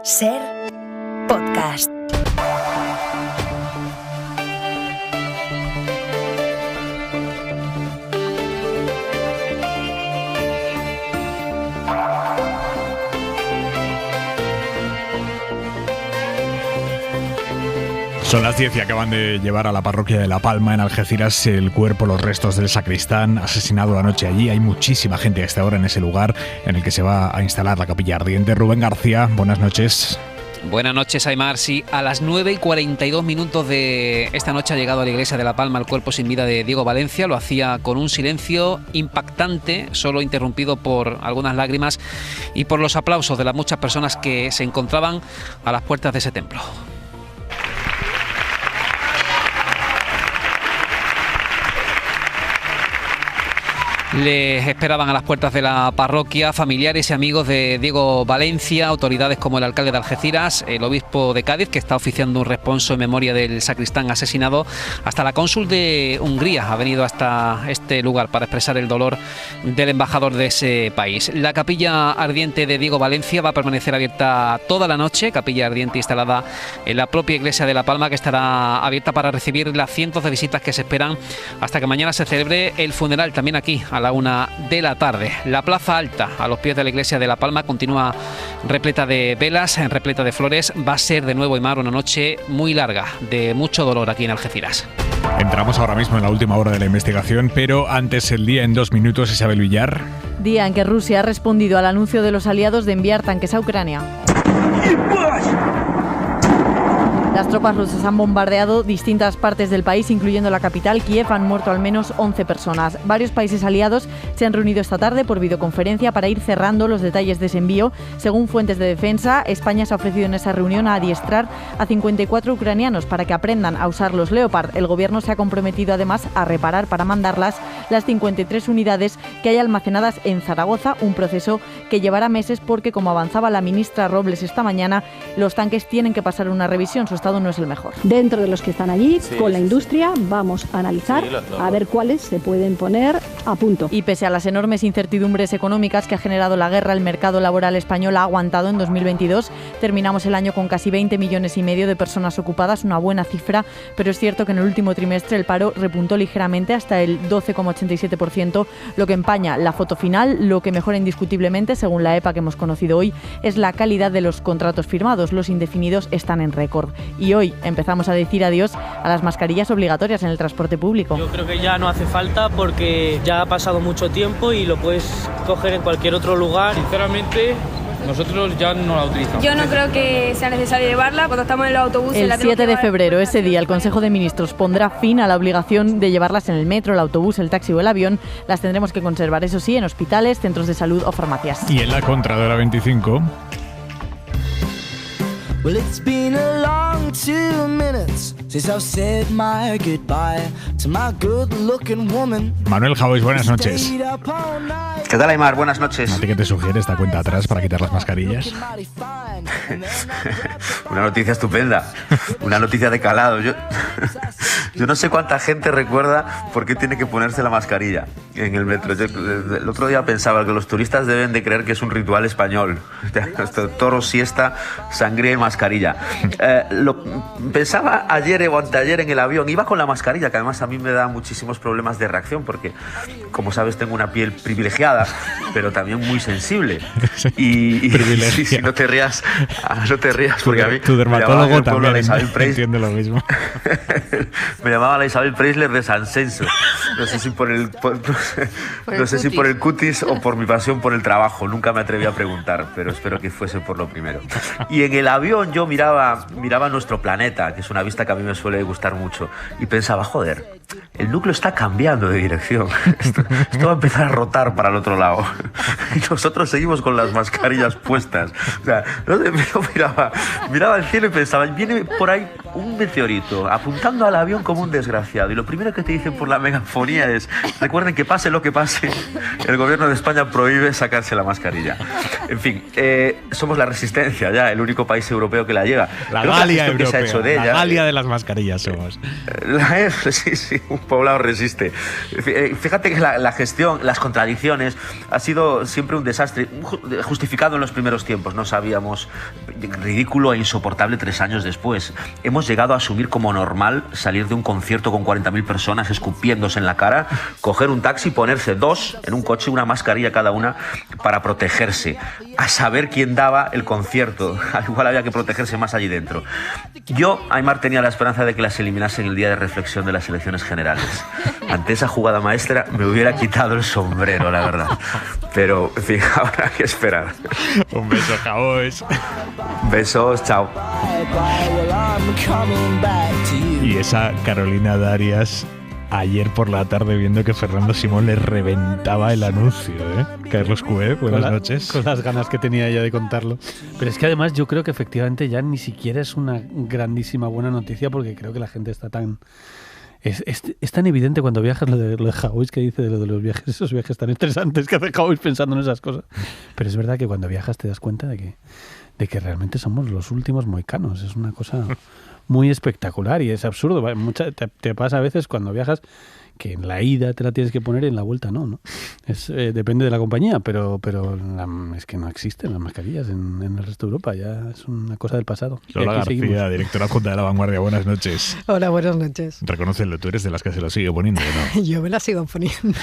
Ser podcast. Son las 10 y acaban de llevar a la parroquia de La Palma, en Algeciras, el cuerpo, los restos del sacristán asesinado anoche allí. Hay muchísima gente a esta hora en ese lugar en el que se va a instalar la capilla ardiente. Rubén García, buenas noches. Buenas noches, Aymar. Sí, a las 9:42 de esta noche ha llegado a la iglesia de La Palma el cuerpo sin vida de Diego Valencia. Lo hacía con un silencio impactante, solo interrumpido por algunas lágrimas y por los aplausos de las muchas personas que se encontraban a las puertas de ese templo. Les esperaban a las puertas de la parroquia familiares y amigos de Diego Valencia, autoridades como el alcalde de Algeciras, el obispo de Cádiz, que está oficiando un responso en memoria del sacristán asesinado, hasta la cónsul de Hungría ha venido hasta este lugar para expresar el dolor del embajador de ese país. La capilla ardiente de Diego Valencia va a permanecer abierta toda la noche, capilla ardiente instalada en la propia iglesia de La Palma, que estará abierta para recibir las cientos de visitas que se esperan hasta que mañana se celebre el funeral, también aquí a la 1 de la tarde. La plaza alta, a los pies de la iglesia de La Palma, continúa repleta de velas, repleta de flores. Va a ser de nuevo, Aymar, una noche muy larga, de mucho dolor aquí en Algeciras. Entramos ahora mismo en la última hora de la investigación, pero antes el día en 2 minutos. Isabel Villar. Día en que Rusia ha respondido al anuncio de los aliados de enviar tanques a Ucrania. Las tropas rusas han bombardeado distintas partes del país, incluyendo la capital, Kiev. Han muerto al menos 11 personas. Varios países aliados se han reunido esta tarde por videoconferencia para ir cerrando los detalles de ese envío. Según fuentes de defensa, España se ha ofrecido en esa reunión a adiestrar a 54 ucranianos para que aprendan a usar los Leopard. El gobierno se ha comprometido además a reparar para mandarlas las 53 unidades que hay almacenadas en Zaragoza, un proceso que llevará meses porque, como avanzaba la ministra Robles esta mañana, los tanques tienen que pasar una revisión. Su estado no es el mejor. Dentro de los que están allí, con la industria, vamos a analizar a ver cuáles se pueden poner a punto. Y pese a las enormes incertidumbres económicas que ha generado la guerra, el mercado laboral español ha aguantado en 2022. Terminamos el año con casi 20,5 millones de personas ocupadas, una buena cifra, pero es cierto que en el último trimestre el paro repuntó ligeramente hasta el 12,87%, lo que empaña la foto final. Lo que mejora indiscutiblemente, según la EPA que hemos conocido hoy, es la calidad de los contratos firmados. Los indefinidos están en récord. Y hoy empezamos a decir adiós a las mascarillas obligatorias en el transporte público. Yo creo que ya no hace falta porque ya ha pasado mucho tiempo y lo puedes coger en cualquier otro lugar. Sinceramente, nosotros ya no la utilizamos. Yo no creo que sea necesario llevarla cuando estamos en los autobuses. El 7 de febrero, ese día, el Consejo de Ministros pondrá fin a la obligación de llevarlas en el metro, el autobús, el taxi o el avión. Las tendremos que conservar, eso sí, en hospitales, centros de salud o farmacias. Y en la contra de la 25... Well, it's been a long 2 minutes since I've said my goodbye to my good-looking woman. Manuel Javois, buenas noches. ¿Qué tal, Aymar? Buenas noches. ¿A ti qué te sugiere esta cuenta atrás para quitar las mascarillas? Una noticia estupenda, una noticia de calado. Yo no sé cuánta gente recuerda por qué tiene que ponerse la mascarilla en el metro. El otro día pensaba que los turistas deben de creer que es un ritual español. Toro, siesta, sangría y mascarilla. Lo pensaba ayer o anteayer en el avión. Iba con la mascarilla, que además a mí me da muchísimos problemas de reacción porque, como sabes, tengo una piel privilegiada, pero también muy sensible. Y si no te rías, porque a mí tu dermatólogo también entiende lo mismo. Me llamaba la Isabel Preisler de San Censo. No sé si por el cutis o por mi pasión por el trabajo. Nunca me atreví a preguntar, pero espero que fuese por lo primero. Y en el avión yo miraba nuestro planeta, que es una vista que a mí me suele gustar mucho, y pensaba, joder, el núcleo está cambiando de dirección. Esto va a empezar a rotar para el otro lado. Y nosotros seguimos con las mascarillas puestas. O sea, yo miraba el cielo y pensaba, viene por ahí un meteorito apuntando al avión como un desgraciado, y lo primero que te dicen por la megafonía es: recuerden que pase lo que pase, el gobierno de España prohíbe sacarse la mascarilla. En fin, somos la resistencia ya, el único país europeo que la lleva. La Galia europea, que se ha hecho de ella, la Galia de las mascarillas somos. Sí, un poblado resiste. Fíjate que la gestión, las contradicciones, ha sido siempre un desastre, justificado en los primeros tiempos. No sabíamos, ridículo e insoportable 3 años después. Hemos llegado a asumir como normal salir de un concierto con 40.000 personas escupiéndose en la cara, coger un taxi, ponerse 2 en un coche, una mascarilla cada una para protegerse. A saber quién daba el concierto. Al igual había que protegerse más allí dentro. Yo, Aimar, tenía la esperanza de que las eliminasen el día de reflexión de las elecciones generales. Ante esa jugada maestra me hubiera quitado el sombrero, la verdad. Pero, en fin, ahora hay que esperar. Un beso, Jabois. Besos, chao. Y esa Carolina Darias ayer por la tarde viendo que Fernando Simón le reventaba el anuncio, ¿eh? Carlos Cué, buenas noches. Con las ganas que tenía ella de contarlo. Pero es que además yo creo que efectivamente ya ni siquiera es una grandísima buena noticia, porque creo que la gente está tan... Es tan evidente cuando viajas lo de Jabois, que dice de lo de los viajes, esos viajes tan estresantes que hace Jabois pensando en esas cosas. Pero es verdad que cuando viajas te das cuenta de que realmente somos los últimos mohicanos. Es una cosa muy espectacular y es absurdo. Te pasa a veces cuando viajas que en la ida te la tienes que poner y en la vuelta no. Depende de la compañía, pero es que no existen las mascarillas en el resto de Europa, ya es una cosa del pasado. Lola García, seguimos. Directora adjunta de La Vanguardia, buenas noches. Hola, buenas noches. Reconócelo, tú eres de las que se lo sigue poniendo, ¿no? Yo me la sigo poniendo.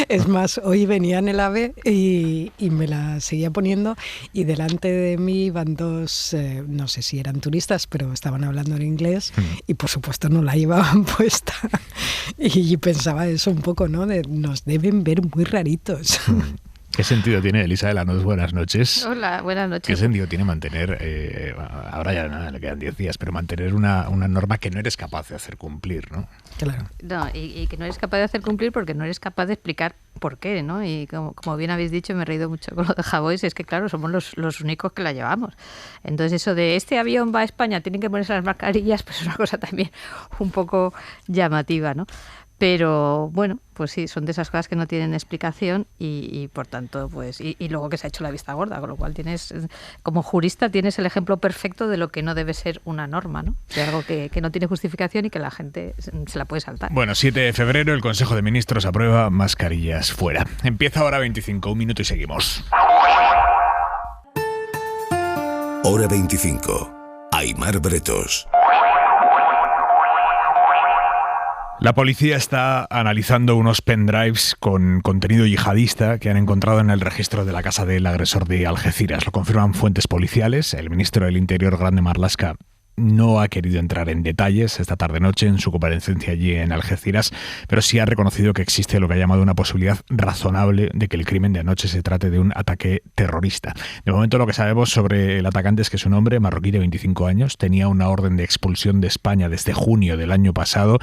Es más, hoy venía en el AVE y me la seguía poniendo, y delante de mí iban 2, no sé si eran turistas, pero estaban hablando en inglés y por supuesto no la llevaban puesta. Y pensaba eso un poco, ¿no? Nos deben ver muy raritos. ¿Qué sentido tiene, Elisa de Lanús? Buenas noches. Hola, buenas noches. ¿Qué sentido tiene mantener, ahora ya nada, le quedan 10 días, pero mantener una norma que no eres capaz de hacer cumplir, ¿no? Claro. No, y que no eres capaz de hacer cumplir porque no eres capaz de explicar por qué, ¿no? Y como bien habéis dicho, me he reído mucho con lo de Jabois, es que claro, somos los únicos que la llevamos. Entonces eso de este avión va a España, tienen que ponerse las mascarillas, pues es una cosa también un poco llamativa, ¿no? Pero bueno, pues sí, son de esas cosas que no tienen explicación y por tanto, pues y luego que se ha hecho la vista gorda, con lo cual como jurista tienes el ejemplo perfecto de lo que no debe ser una norma, ¿no? De algo que no tiene justificación y que la gente se la puede saltar. Bueno, 7 de febrero el Consejo de Ministros aprueba mascarillas fuera. Empieza ahora 25, 1 minuto y seguimos. Hora 25. Aimar Bretos. La policía está analizando unos pendrives con contenido yihadista que han encontrado en el registro de la casa del agresor de Algeciras. Lo confirman fuentes policiales. El ministro del Interior, Grande Marlaska, no ha querido entrar en detalles esta tarde-noche en su comparecencia allí en Algeciras, pero sí ha reconocido que existe lo que ha llamado una posibilidad razonable de que el crimen de anoche se trate de un ataque terrorista. De momento lo que sabemos sobre el atacante es que es un hombre marroquí de 25 años, tenía una orden de expulsión de España desde junio del año pasado,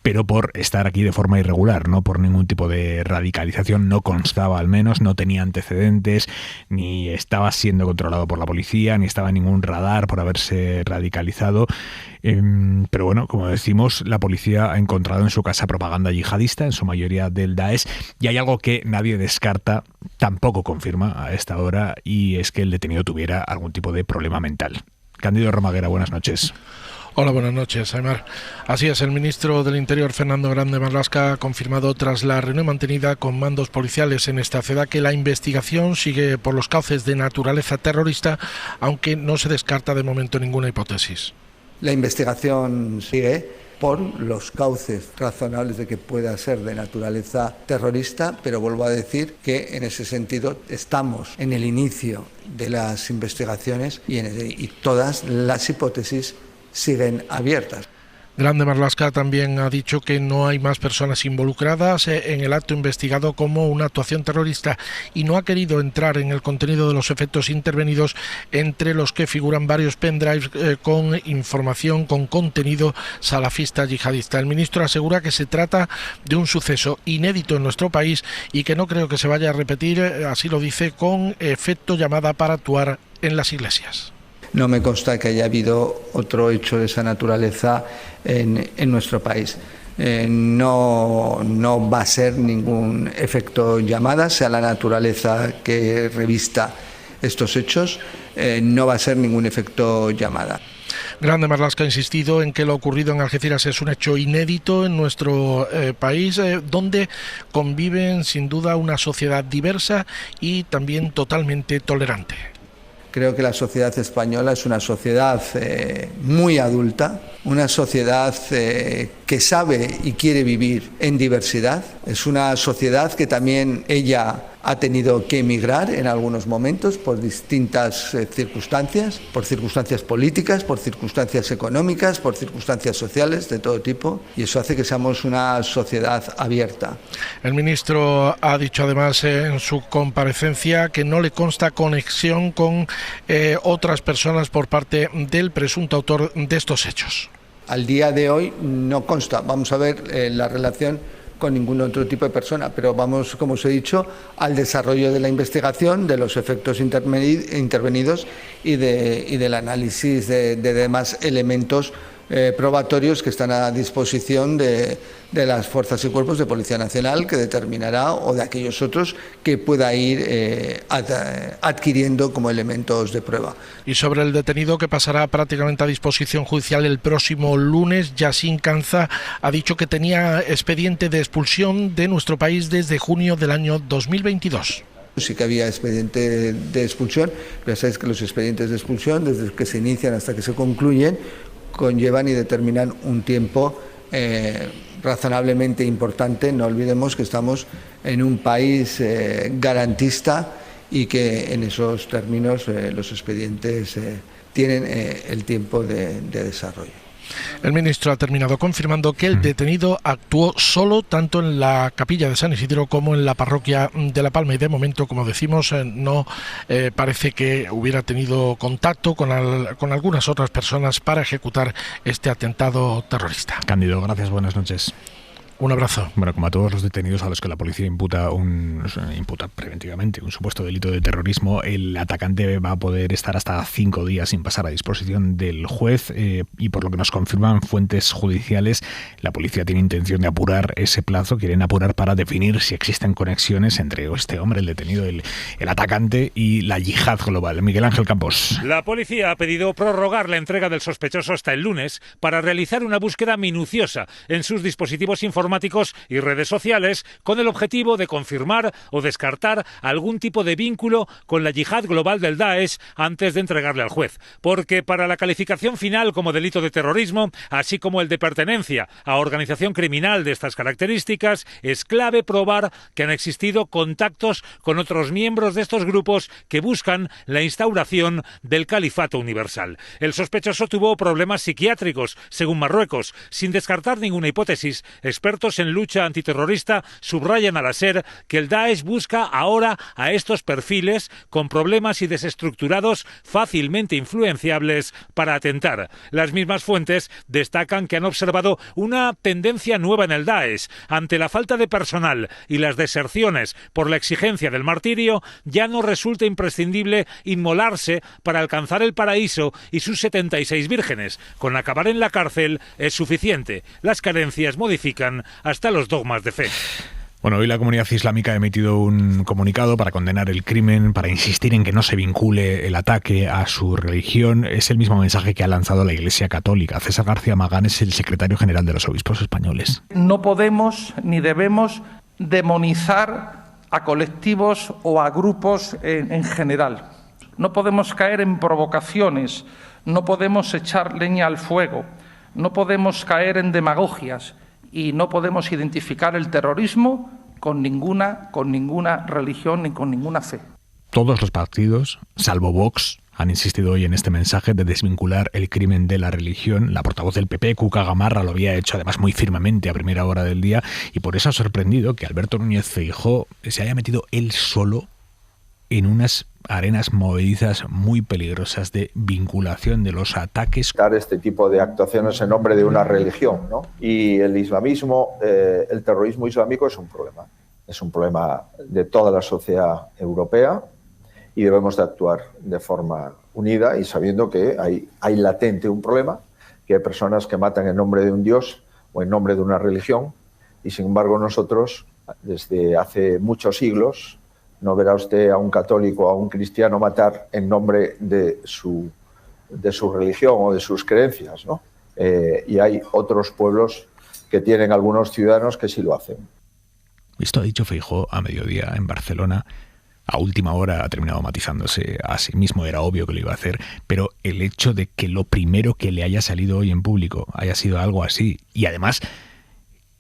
pero por estar aquí de forma irregular, no por ningún tipo de radicalización, no constaba al menos, no tenía antecedentes, ni estaba siendo controlado por la policía, ni estaba en ningún radar por haberse radicalizado. Pero bueno, como decimos, la policía ha encontrado en su casa propaganda yihadista, en su mayoría del Daesh, y hay algo que nadie descarta, tampoco confirma a esta hora, y es que el detenido tuviera algún tipo de problema mental. Cándido Romaguera, buenas noches. Hola, buenas noches, Aimar. Así es, el ministro del Interior, Fernando Grande Marlaska, ha confirmado tras la reunión mantenida con mandos policiales en esta ciudad que la investigación sigue por los cauces de naturaleza terrorista, aunque no se descarta de momento ninguna hipótesis. La investigación sigue por los cauces razonables de que pueda ser de naturaleza terrorista, pero vuelvo a decir que en ese sentido estamos en el inicio de las investigaciones y todas las hipótesis siguen abiertas. Grande Marlaska también ha dicho que no hay más personas involucradas en el acto investigado como una actuación terrorista y no ha querido entrar en el contenido de los efectos intervenidos, entre los que figuran varios pendrives con información con contenido salafista yihadista. El ministro asegura que se trata de un suceso inédito en nuestro país y que no creo que se vaya a repetir, así lo dice, con efecto llamada para actuar en las iglesias. no me consta que haya habido otro hecho de esa naturaleza en nuestro país. No va a ser ningún efecto llamada, sea la naturaleza que revista estos hechos, no va a ser ningún efecto llamada. Grande Marlaska ha insistido en que lo ocurrido en Algeciras es un hecho inédito en nuestro país, donde conviven sin duda una sociedad diversa y también totalmente tolerante. Creo que la sociedad española es una sociedad muy adulta, una sociedad que sabe y quiere vivir en diversidad. Es una sociedad que también ella ha tenido que emigrar en algunos momentos por distintas circunstancias, por circunstancias políticas, por circunstancias económicas, por circunstancias sociales de todo tipo, y eso hace que seamos una sociedad abierta. El ministro ha dicho además en su comparecencia que no le consta conexión con otras personas por parte del presunto autor de estos hechos. Al día de hoy no consta, vamos a ver la relación con ningún otro tipo de persona, pero vamos, como os he dicho, al desarrollo de la investigación, de los efectos intervenidos y del análisis de demás elementos probatorios que están a disposición de las fuerzas y cuerpos de Policía Nacional, que determinará, o de aquellos otros que pueda ir adquiriendo como elementos de prueba. Y sobre el detenido que pasará prácticamente a disposición judicial el próximo lunes, Yassine Canza ha dicho que tenía expediente de expulsión de nuestro país desde junio del año 2022. Sí que había expediente de expulsión, pero ya sabéis que los expedientes de expulsión, desde que se inician hasta que se concluyen, conllevan y determinan un tiempo razonablemente importante. No olvidemos que estamos en un país garantista y que en esos términos los expedientes tienen el tiempo de desarrollo. El ministro ha terminado confirmando que el detenido actuó solo tanto en la capilla de San Isidro como en la parroquia de La Palma, y de momento, como decimos, no parece que hubiera tenido contacto con algunas otras personas para ejecutar este atentado terrorista. Cándido, gracias, buenas noches. Un abrazo. Bueno, como a todos los detenidos a los que la policía imputa preventivamente un supuesto delito de terrorismo, el atacante va a poder estar hasta 5 días sin pasar a disposición del juez y por lo que nos confirman fuentes judiciales, la policía tiene intención de apurar ese plazo, quieren apurar para definir si existen conexiones entre este hombre, el detenido, el atacante y la yihad global. Miguel Ángel Campos. La policía ha pedido prorrogar la entrega del sospechoso hasta el lunes para realizar una búsqueda minuciosa en sus dispositivos informáticos y redes sociales con el objetivo de confirmar o descartar algún tipo de vínculo con la yihad global del Daesh antes de entregarle al juez. Porque para la calificación final como delito de terrorismo, así como el de pertenencia a organización criminal de estas características, es clave probar que han existido contactos con otros miembros de estos grupos que buscan la instauración del califato universal. El sospechoso tuvo problemas psiquiátricos, según Marruecos. Sin descartar ninguna hipótesis, expertos en lucha antiterrorista subrayan al SER que el Daesh busca ahora a estos perfiles con problemas y desestructurados fácilmente influenciables para atentar. Las mismas fuentes destacan que han observado una tendencia nueva en el Daesh. Ante la falta de personal y las deserciones por la exigencia del martirio, ya no resulta imprescindible inmolarse para alcanzar el paraíso y sus 76 vírgenes. Con acabar en la cárcel es suficiente. Las carencias modifican hasta los dogmas de fe. Bueno, hoy la comunidad islámica ha emitido un comunicado para condenar el crimen, para insistir en que no se vincule el ataque a su religión. Es el mismo mensaje que ha lanzado la Iglesia Católica. César García Magán es el secretario general de los obispos españoles. No podemos ni debemos demonizar a colectivos o a grupos en general. No podemos caer en provocaciones, no podemos echar leña al fuego, no podemos caer en demagogias y no podemos identificar el terrorismo con ninguna religión ni con ninguna fe. Todos los partidos, salvo Vox, han insistido hoy en este mensaje de desvincular el crimen de la religión. La portavoz del PP, Cuca Gamarra, lo había hecho además muy firmemente a primera hora del día, y por eso ha sorprendido que Alberto Núñez Feijóo se haya metido él solo en unas arenas movedizas muy peligrosas de vinculación de los ataques. Este tipo de actuaciones en nombre de una religión, ¿no? Y el islamismo, el terrorismo islámico es un problema de toda la sociedad europea y debemos de actuar de forma unida y sabiendo que hay latente un problema, que hay personas que matan en nombre de un Dios o en nombre de una religión, y sin embargo nosotros, desde hace muchos siglos, no verá usted a un católico o a un cristiano matar en nombre de su religión o de sus creencias, ¿no? Y hay otros pueblos que tienen algunos ciudadanos que sí lo hacen. Esto ha dicho Feijóo a mediodía en Barcelona. A última hora ha terminado matizándose a sí mismo, era obvio que lo iba a hacer, pero el hecho de que lo primero que le haya salido hoy en público haya sido algo así, y además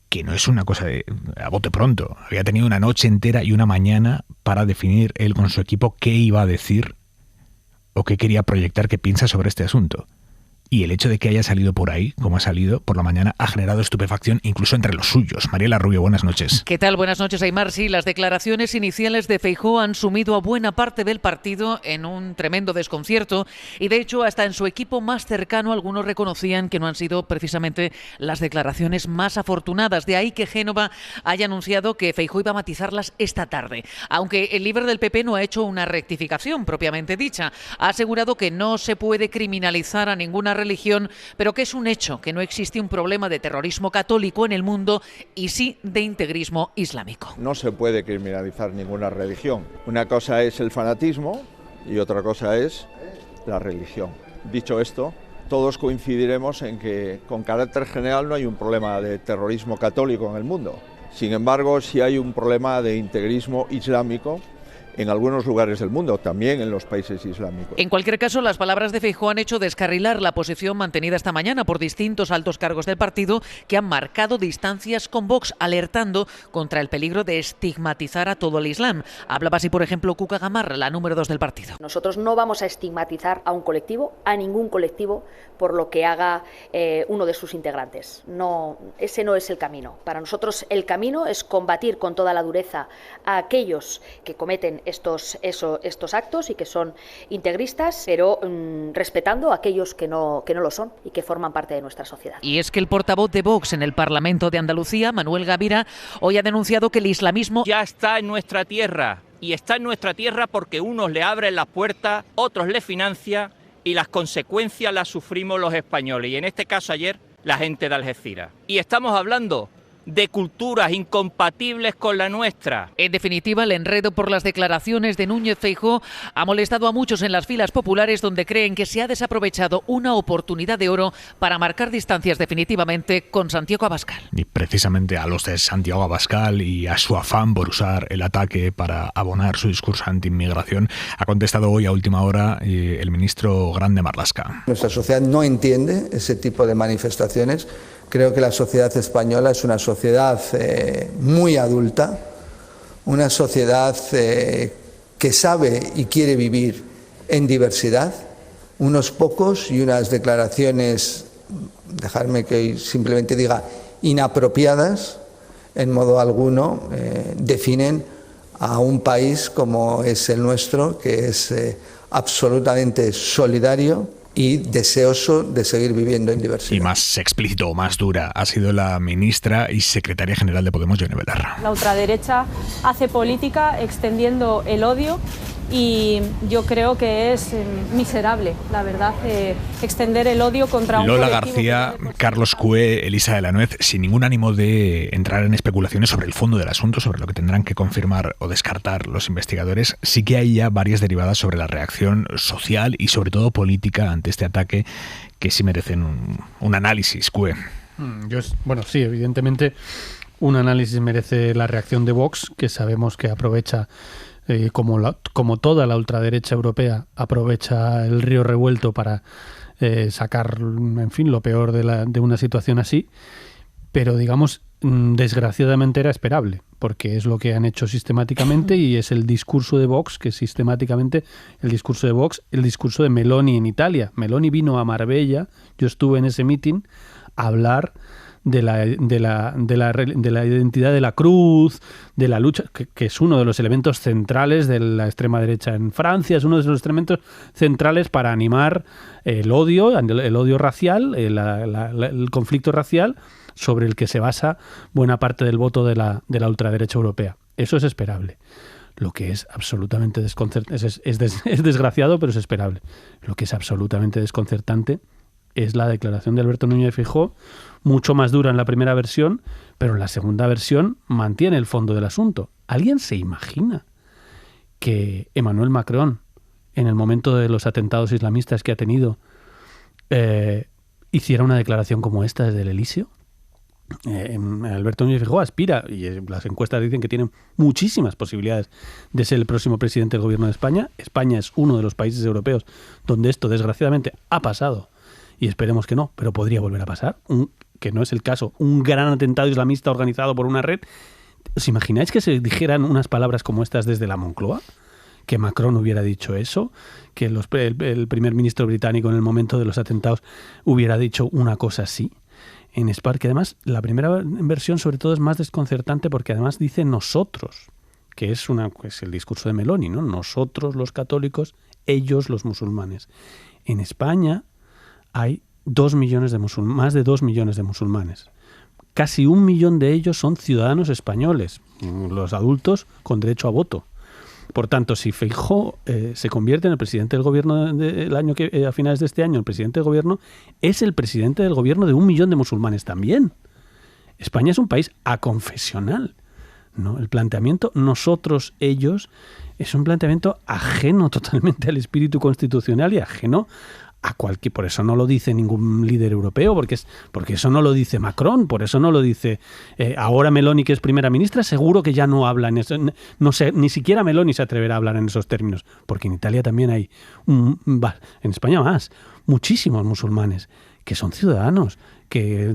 que no es una cosa de a bote pronto, había tenido una noche entera y una mañana para definir él con su equipo qué iba a decir o qué quería proyectar, qué piensa sobre este asunto. Y el hecho de que haya salido por ahí, como ha salido por la mañana, ha generado estupefacción incluso entre los suyos. Mariela Rubio, buenas noches. ¿Qué tal? Buenas noches, Aimar. Sí, las declaraciones iniciales de Feijóo han sumido a buena parte del partido en un tremendo desconcierto y, de hecho, hasta en su equipo más cercano algunos reconocían que no han sido precisamente las declaraciones más afortunadas. De ahí que Génova haya anunciado que Feijóo iba a matizarlas esta tarde. Aunque el líder del PP no ha hecho una rectificación propiamente dicha. Ha asegurado que no se puede criminalizar a ninguna religión, pero que es un hecho que no existe un problema de terrorismo católico en el mundo y sí de integrismo islámico. No se puede criminalizar ninguna religión. Una cosa es el fanatismo y otra cosa es la religión. Dicho esto, todos coincidiremos en que con carácter general no hay un problema de terrorismo católico en el mundo. Sin embargo, sí hay un problema de integrismo islámico en algunos lugares del mundo, también en los países islámicos. En cualquier caso, las palabras de Feijóo han hecho descarrilar la posición mantenida esta mañana por distintos altos cargos del partido que han marcado distancias con Vox, alertando contra el peligro de estigmatizar a todo el Islam. Hablaba así, por ejemplo, Cuca Gamarra, la número 2 del partido. Nosotros no vamos a estigmatizar a un colectivo, a ningún colectivo, por lo que haga uno de sus integrantes. No, ese no es el camino. Para nosotros el camino es combatir con toda la dureza a aquellos que cometen estos actos y que son integristas, pero respetando a aquellos que no lo son y que forman parte de nuestra sociedad. Y es que el portavoz de Vox en el Parlamento de Andalucía, Manuel Gavira, hoy ha denunciado que el islamismo ya está en nuestra tierra, y está en nuestra tierra porque unos le abren las puertas, otros le financian y las consecuencias las sufrimos los españoles, y en este caso ayer la gente de Algeciras. Y estamos hablando de culturas incompatibles con la nuestra. En definitiva, el enredo por las declaraciones de Núñez Feijóo ha molestado a muchos en las filas populares, donde creen que se ha desaprovechado una oportunidad de oro para marcar distancias definitivamente con Santiago Abascal. Y precisamente a los de Santiago Abascal y a su afán por usar el ataque para abonar su discurso anti-inmigración, ha contestado hoy a última hora el ministro Grande Marlaska. Nuestra sociedad no entiende ese tipo de manifestaciones. Creo que la sociedad española es una sociedad muy adulta, una sociedad que sabe y quiere vivir en diversidad. Unos pocos y unas declaraciones, dejarme que simplemente diga, inapropiadas, en modo alguno, definen a un país como es el nuestro, que es absolutamente solidario y deseoso de seguir viviendo en diversidad. Y más explícito o más dura ha sido la ministra y secretaria general de Podemos, Yone Belarra. La ultraderecha hace política extendiendo el odio y yo creo que es miserable, la verdad, extender el odio contra un Lola colectivo. García, Carlos Cue, Elisa de la Nuez, sin ningún ánimo de entrar en especulaciones sobre el fondo del asunto, sobre lo que tendrán que confirmar o descartar los investigadores, sí que hay ya varias derivadas sobre la reacción social y sobre todo política ante este ataque que sí merecen un análisis, Cue. Bueno, sí, evidentemente un análisis merece la reacción de Vox, que sabemos que aprovecha como toda la ultraderecha europea aprovecha el río revuelto para sacar, en fin, lo peor de una situación así, pero digamos, desgraciadamente era esperable, porque es lo que han hecho sistemáticamente y es el discurso de Vox, que sistemáticamente el discurso de Vox, el discurso de Meloni en Italia. Meloni vino a Marbella, yo estuve en ese meeting, a hablar de la identidad de la cruz, de la lucha, que es uno de los elementos centrales de la extrema derecha en Francia, es uno de los elementos centrales para animar el odio racial, el conflicto racial, sobre el que se basa buena parte del voto de la ultraderecha europea. Eso es esperable. Lo que es absolutamente desconcertante, es desgraciado, pero es esperable. Lo que es absolutamente desconcertante es la declaración de Alberto Núñez Feijóo, mucho más dura en la primera versión, pero en la segunda versión mantiene el fondo del asunto. ¿Alguien se imagina que Emmanuel Macron, en el momento de los atentados islamistas que ha tenido, hiciera una declaración como esta desde el Elíseo? Alberto Núñez Feijóo aspira, y las encuestas dicen que tiene muchísimas posibilidades de ser el próximo presidente del gobierno de España. España es uno de los países europeos donde esto desgraciadamente ha pasado, y esperemos que no, pero podría volver a pasar, que no es el caso, un gran atentado islamista organizado por una red. ¿Os imagináis que se dijeran unas palabras como estas desde la Moncloa? Que Macron hubiera dicho eso, que el primer ministro británico en el momento de los atentados hubiera dicho una cosa así. En España, que además la primera versión sobre todo es más desconcertante porque además dice nosotros, que es el discurso de Meloni, ¿no? Nosotros los católicos, ellos los musulmanes. En España hay 2 millones de más de 2 millones de musulmanes. Casi 1 millón de ellos son ciudadanos españoles, los adultos con derecho a voto. Por tanto, si Feijóo se convierte en el presidente del gobierno del año a finales de este año, el presidente del gobierno, es el presidente del gobierno de 1 millón de musulmanes también. España es un país aconfesional, ¿no? El planteamiento nosotros, ellos, es un planteamiento ajeno totalmente al espíritu constitucional y ajeno a cualquier. Por eso no lo dice ningún líder europeo, porque eso no lo dice Macron, por eso no lo dice ahora Meloni, que es primera ministra, seguro que ya no habla en eso. No sé, ni siquiera Meloni se atreverá a hablar en esos términos, porque en Italia también hay, en España más, muchísimos musulmanes que son ciudadanos, que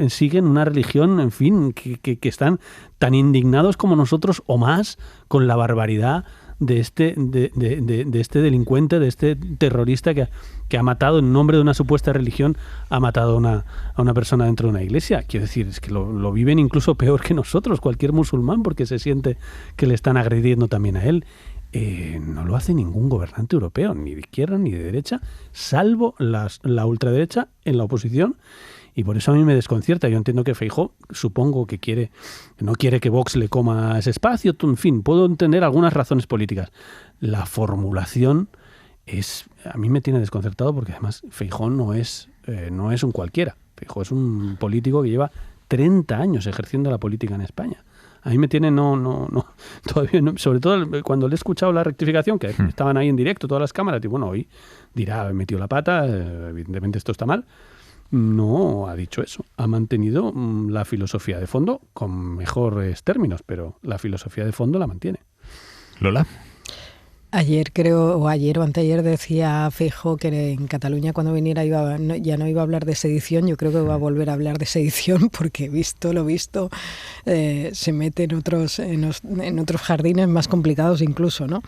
siguen una religión, en fin, que están tan indignados como nosotros o más con la barbaridad de este delincuente, de este terrorista que ha matado en nombre de una supuesta religión, ha matado a una persona dentro de una iglesia. Quiero decir, es que lo viven incluso peor que nosotros, cualquier musulmán, porque se siente que le están agrediendo también a él. No lo hace ningún gobernante europeo, ni de izquierda ni de derecha, salvo la ultraderecha en la oposición. Y por eso a mí me desconcierta. Yo entiendo que Feijóo, supongo que no quiere que Vox le coma ese espacio. En fin, puedo entender algunas razones políticas. La formulación a mí me tiene desconcertado porque además Feijóo no es un cualquiera. Feijóo es un político que lleva 30 años ejerciendo la política en España. A mí me tiene todavía no, sobre todo cuando le he escuchado la rectificación, que estaban ahí en directo todas las cámaras, y bueno, hoy dirá, he metido la pata, evidentemente esto está mal. No ha dicho eso. Ha mantenido la filosofía de fondo con mejores términos, pero la filosofía de fondo la mantiene. Lola. Ayer o anteayer decía Feijóo que en Cataluña cuando viniera ya no iba a hablar de sedición. Yo creo que va a volver a hablar de sedición porque lo visto se mete en otros jardines más complicados incluso, ¿no?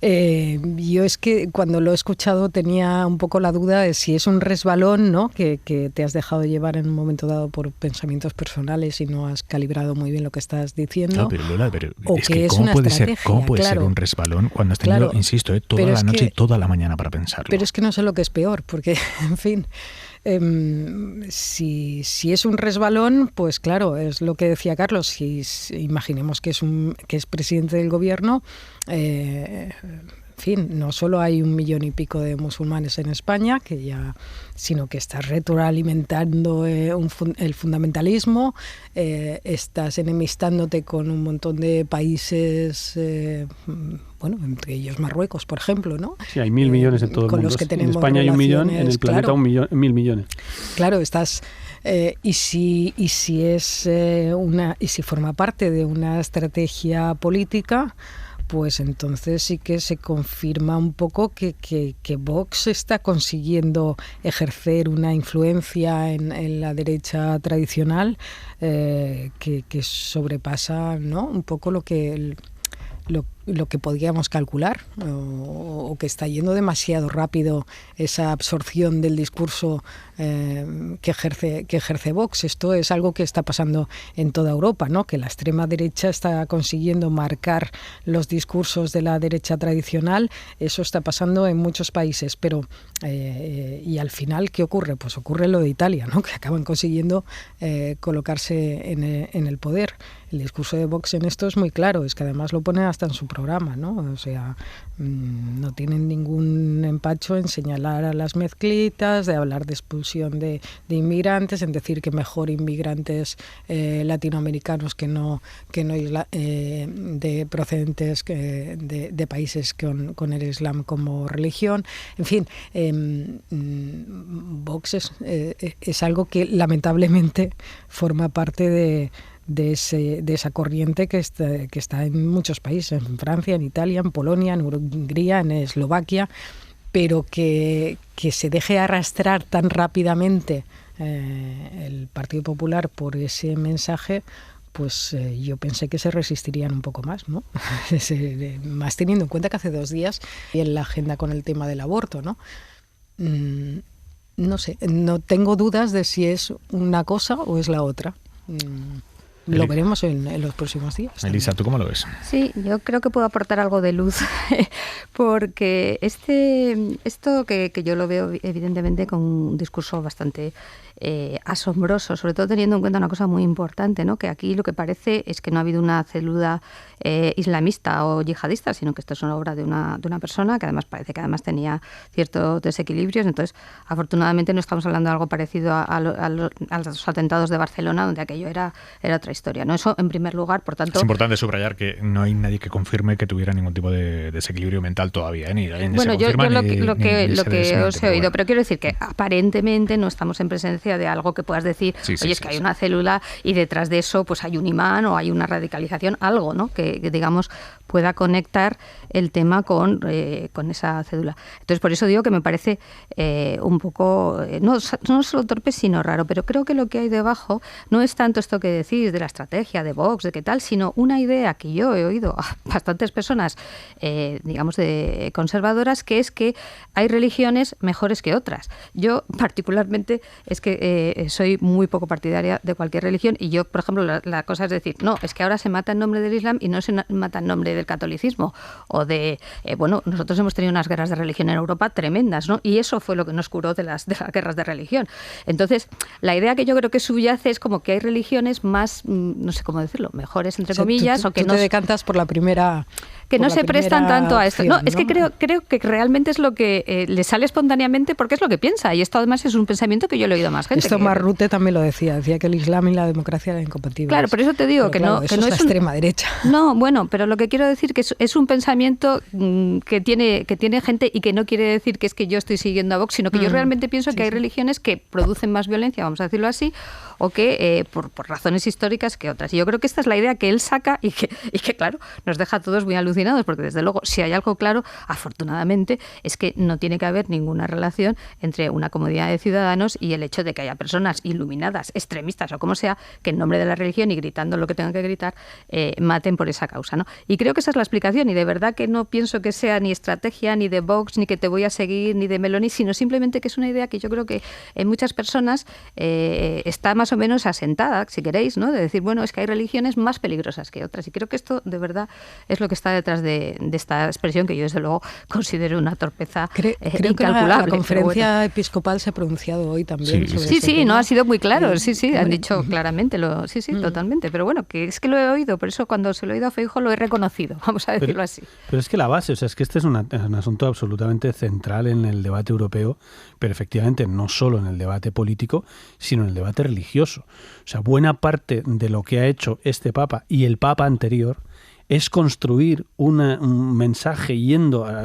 Yo es que cuando lo he escuchado tenía un poco la duda de si es un resbalón, ¿no? Que te has dejado llevar en un momento dado por pensamientos personales y no has calibrado muy bien lo que estás diciendo. No, pero Lola, o es que es ¿cómo una puede estrategia? ¿Cómo puede ser un resbalón cuando has tenido, insisto, toda la noche y toda la mañana para pensarlo? Pero es que no sé lo que es peor, porque, en fin, si es un resbalón, pues claro, es lo que decía Carlos, si imaginemos que es presidente del gobierno, en fin, no solo hay 1 millón y pico de musulmanes en España, sino que estás retroalimentando el fundamentalismo, estás enemistándote con un montón de países, entre ellos Marruecos, por ejemplo, ¿no? Sí, hay 1.000 millones en todo el mundo. Los que tenemos en España hay 1 millón, en el planeta 1.000 millones. Claro, estás... y si forma parte de una estrategia política, pues entonces sí que se confirma un poco que Vox está consiguiendo ejercer una influencia en la derecha tradicional que sobrepasa, ¿no? Un poco lo que lo que podíamos calcular, o que está yendo demasiado rápido esa absorción del discurso que ejerce Vox. Esto es algo que está pasando en toda Europa, ¿no? Que la extrema derecha está consiguiendo marcar los discursos de la derecha tradicional. Eso está pasando en muchos países, pero y al final, ¿qué ocurre? Pues ocurre lo de Italia, ¿no? Que acaban consiguiendo colocarse en el poder. El discurso de Vox en esto es muy claro, es que además lo pone hasta en su programa, ¿no? O sea, no tienen ningún empacho en señalar a las mezclitas, de hablar de expulsión de inmigrantes, en decir que mejor inmigrantes latinoamericanos que no de procedentes de países con el Islam como religión. En fin, Vox es algo que lamentablemente forma parte de esa corriente que está en muchos países, en Francia, en Italia, en Polonia, en Hungría, en Eslovaquia, pero que se deje arrastrar tan rápidamente el Partido Popular por ese mensaje, pues yo pensé que se resistirían un poco más, ¿no? Más teniendo en cuenta que hace 2 días y en la agenda con el tema del aborto, ¿no? No sé, no tengo dudas de si es una cosa o es la otra. Lo veremos en los próximos días. Elisa, ¿tú cómo lo ves? Sí, yo creo que puedo aportar algo de luz, porque esto que yo lo veo evidentemente con un discurso bastante asombroso, sobre todo teniendo en cuenta una cosa muy importante, ¿no? Que aquí lo que parece es que no ha habido una célula islamista o yihadista, sino que esto es una obra de una persona que además parece que además tenía ciertos desequilibrios. Entonces, afortunadamente no estamos hablando de algo parecido a los atentados de Barcelona, donde aquello era otra historia, ¿no? Eso en primer lugar, por tanto... Es importante subrayar que no hay nadie que confirme que tuviera ningún tipo de desequilibrio mental todavía, ni bueno, yo lo que os he oído, pero quiero decir que aparentemente no estamos en presencia de algo que puedas decir, es que hay una célula y detrás de eso pues hay un imán o hay una radicalización, algo, ¿no? Que digamos pueda conectar el tema con esa cédula. Entonces, por eso digo que me parece un poco, no solo torpe, sino raro, pero creo que lo que hay debajo no es tanto esto que decís de la estrategia de Vox, de qué tal, sino una idea que yo he oído a bastantes personas, digamos, de conservadoras, que es que hay religiones mejores que otras. Yo, particularmente, es que soy muy poco partidaria de cualquier religión y yo, por ejemplo, la cosa es decir, no, es que ahora se mata en nombre del Islam y no se mata en nombre del catolicismo o de, bueno, nosotros hemos tenido unas guerras de religión en Europa tremendas, ¿no? Y eso fue lo que nos curó de las guerras de religión. Entonces, la idea que yo creo que subyace es como que hay religiones más, no sé cómo decirlo, mejores entre comillas, tú o que no te decantas por la primera... Que no se prestan tanto a esto. No, es que creo que realmente es lo que le sale espontáneamente porque es lo que piensa. Y esto además es un pensamiento que yo le he oído a más gente. Esto Marrute también lo decía que el Islam y la democracia eran incompatibles. Claro, por eso te digo que no es la extrema derecha. No, bueno, pero lo que quiero decir que es un pensamiento que tiene gente y que no quiere decir que es que yo estoy siguiendo a Vox, sino que yo realmente pienso que hay religiones que producen más violencia, vamos a decirlo así, o que por razones históricas que otras. Y yo creo que esta es la idea que él saca y que claro, nos deja a todos muy alucinados, porque desde luego, si hay algo claro, afortunadamente, es que no tiene que haber ninguna relación entre una comunidad de ciudadanos y el hecho de que haya personas iluminadas, extremistas o como sea, que en nombre de la religión y gritando lo que tengan que gritar, maten por esa causa, ¿no? Y creo que esa es la explicación, y de verdad que no pienso que sea ni estrategia, ni de Vox, ni que te voy a seguir, ni de Meloni, sino simplemente que es una idea que yo creo que en muchas personas está más o menos asentada, si queréis, ¿no? De decir, bueno, es que hay religiones más peligrosas que otras, y creo que esto de verdad es lo que está detrás de esta expresión, que yo desde luego considero una torpeza incalculable. Que la conferencia episcopal se ha pronunciado hoy también. Sí, no ha sido muy claro, han dicho claramente, totalmente, pero bueno, que es que lo he oído, por eso cuando se lo he oído a Feijóo lo he reconocido, vamos a decirlo así. Pero es que la base, o sea, es que este es un asunto absolutamente central en el debate europeo, pero efectivamente no solo en el debate político, sino en el debate religioso. O sea, buena parte de lo que ha hecho este Papa y el Papa anterior es construir un mensaje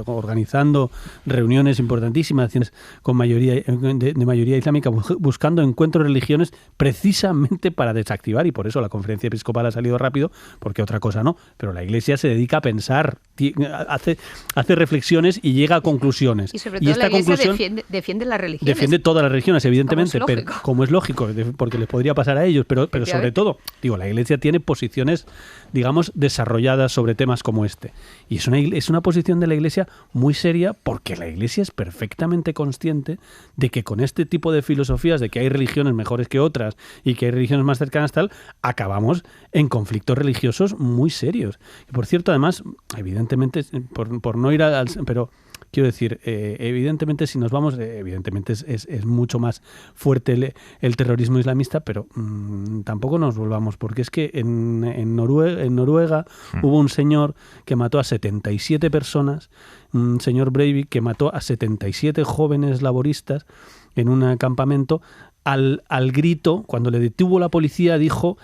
organizando reuniones importantísimas con de mayoría islámica, buscando encuentros de religiones precisamente para desactivar, y por eso la conferencia episcopal ha salido rápido, porque otra cosa no, pero la Iglesia se dedica a pensar, hace reflexiones y llega a conclusiones. Y sobre todo la Iglesia defiende las religiones. Defiende todas las religiones, evidentemente, pero como es lógico, porque les podría pasar a ellos, pero sobre todo, la Iglesia tiene posiciones, digamos, desarrolladas desarrolladas sobre temas como este. Y es una posición de la Iglesia muy seria, porque la Iglesia es perfectamente consciente de que con este tipo de filosofías, de que hay religiones mejores que otras y que hay religiones más cercanas tal, acabamos en conflictos religiosos muy serios. Y por cierto, además, evidentemente, por no ir al... pero quiero decir, evidentemente, si nos vamos, evidentemente es mucho más fuerte el terrorismo islamista, pero tampoco nos volvamos, porque es que en Noruega hubo un señor que mató a 77 personas, un señor Breivik que mató a 77 jóvenes laboristas en un campamento. Al grito, cuando le detuvo la policía, dijo: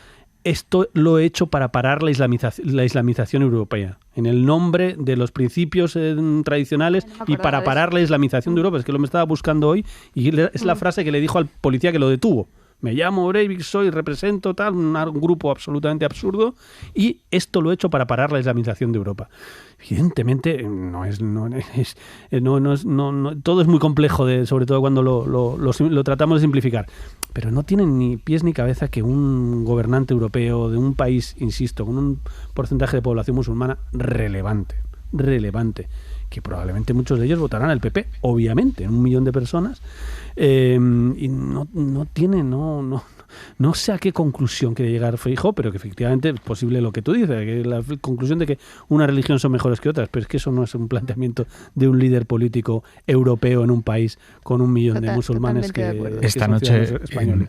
esto lo he hecho para parar la islamización europea, en el nombre de los principios tradicionales y para parar la islamización de Europa. Es que lo me estaba buscando hoy y es la frase que le dijo al policía que lo detuvo. Me llamo Breivik, represento tal, un grupo absolutamente absurdo, y esto lo he hecho para parar la islamización de Europa. Evidentemente todo es muy complejo, sobre todo cuando lo tratamos de simplificar. Pero no tienen ni pies ni cabeza que un gobernante europeo de un país, insisto, con un porcentaje de población musulmana relevante, que probablemente muchos de ellos votarán al PP, obviamente, 1 millón de personas, y no sé a qué conclusión quiere llegar Feijóo, pero que efectivamente es posible lo que tú dices, que la conclusión de que unas religiones son mejores que otras, pero es que eso no es un planteamiento de un líder político europeo en un país con 1 millón de musulmanes que esta noche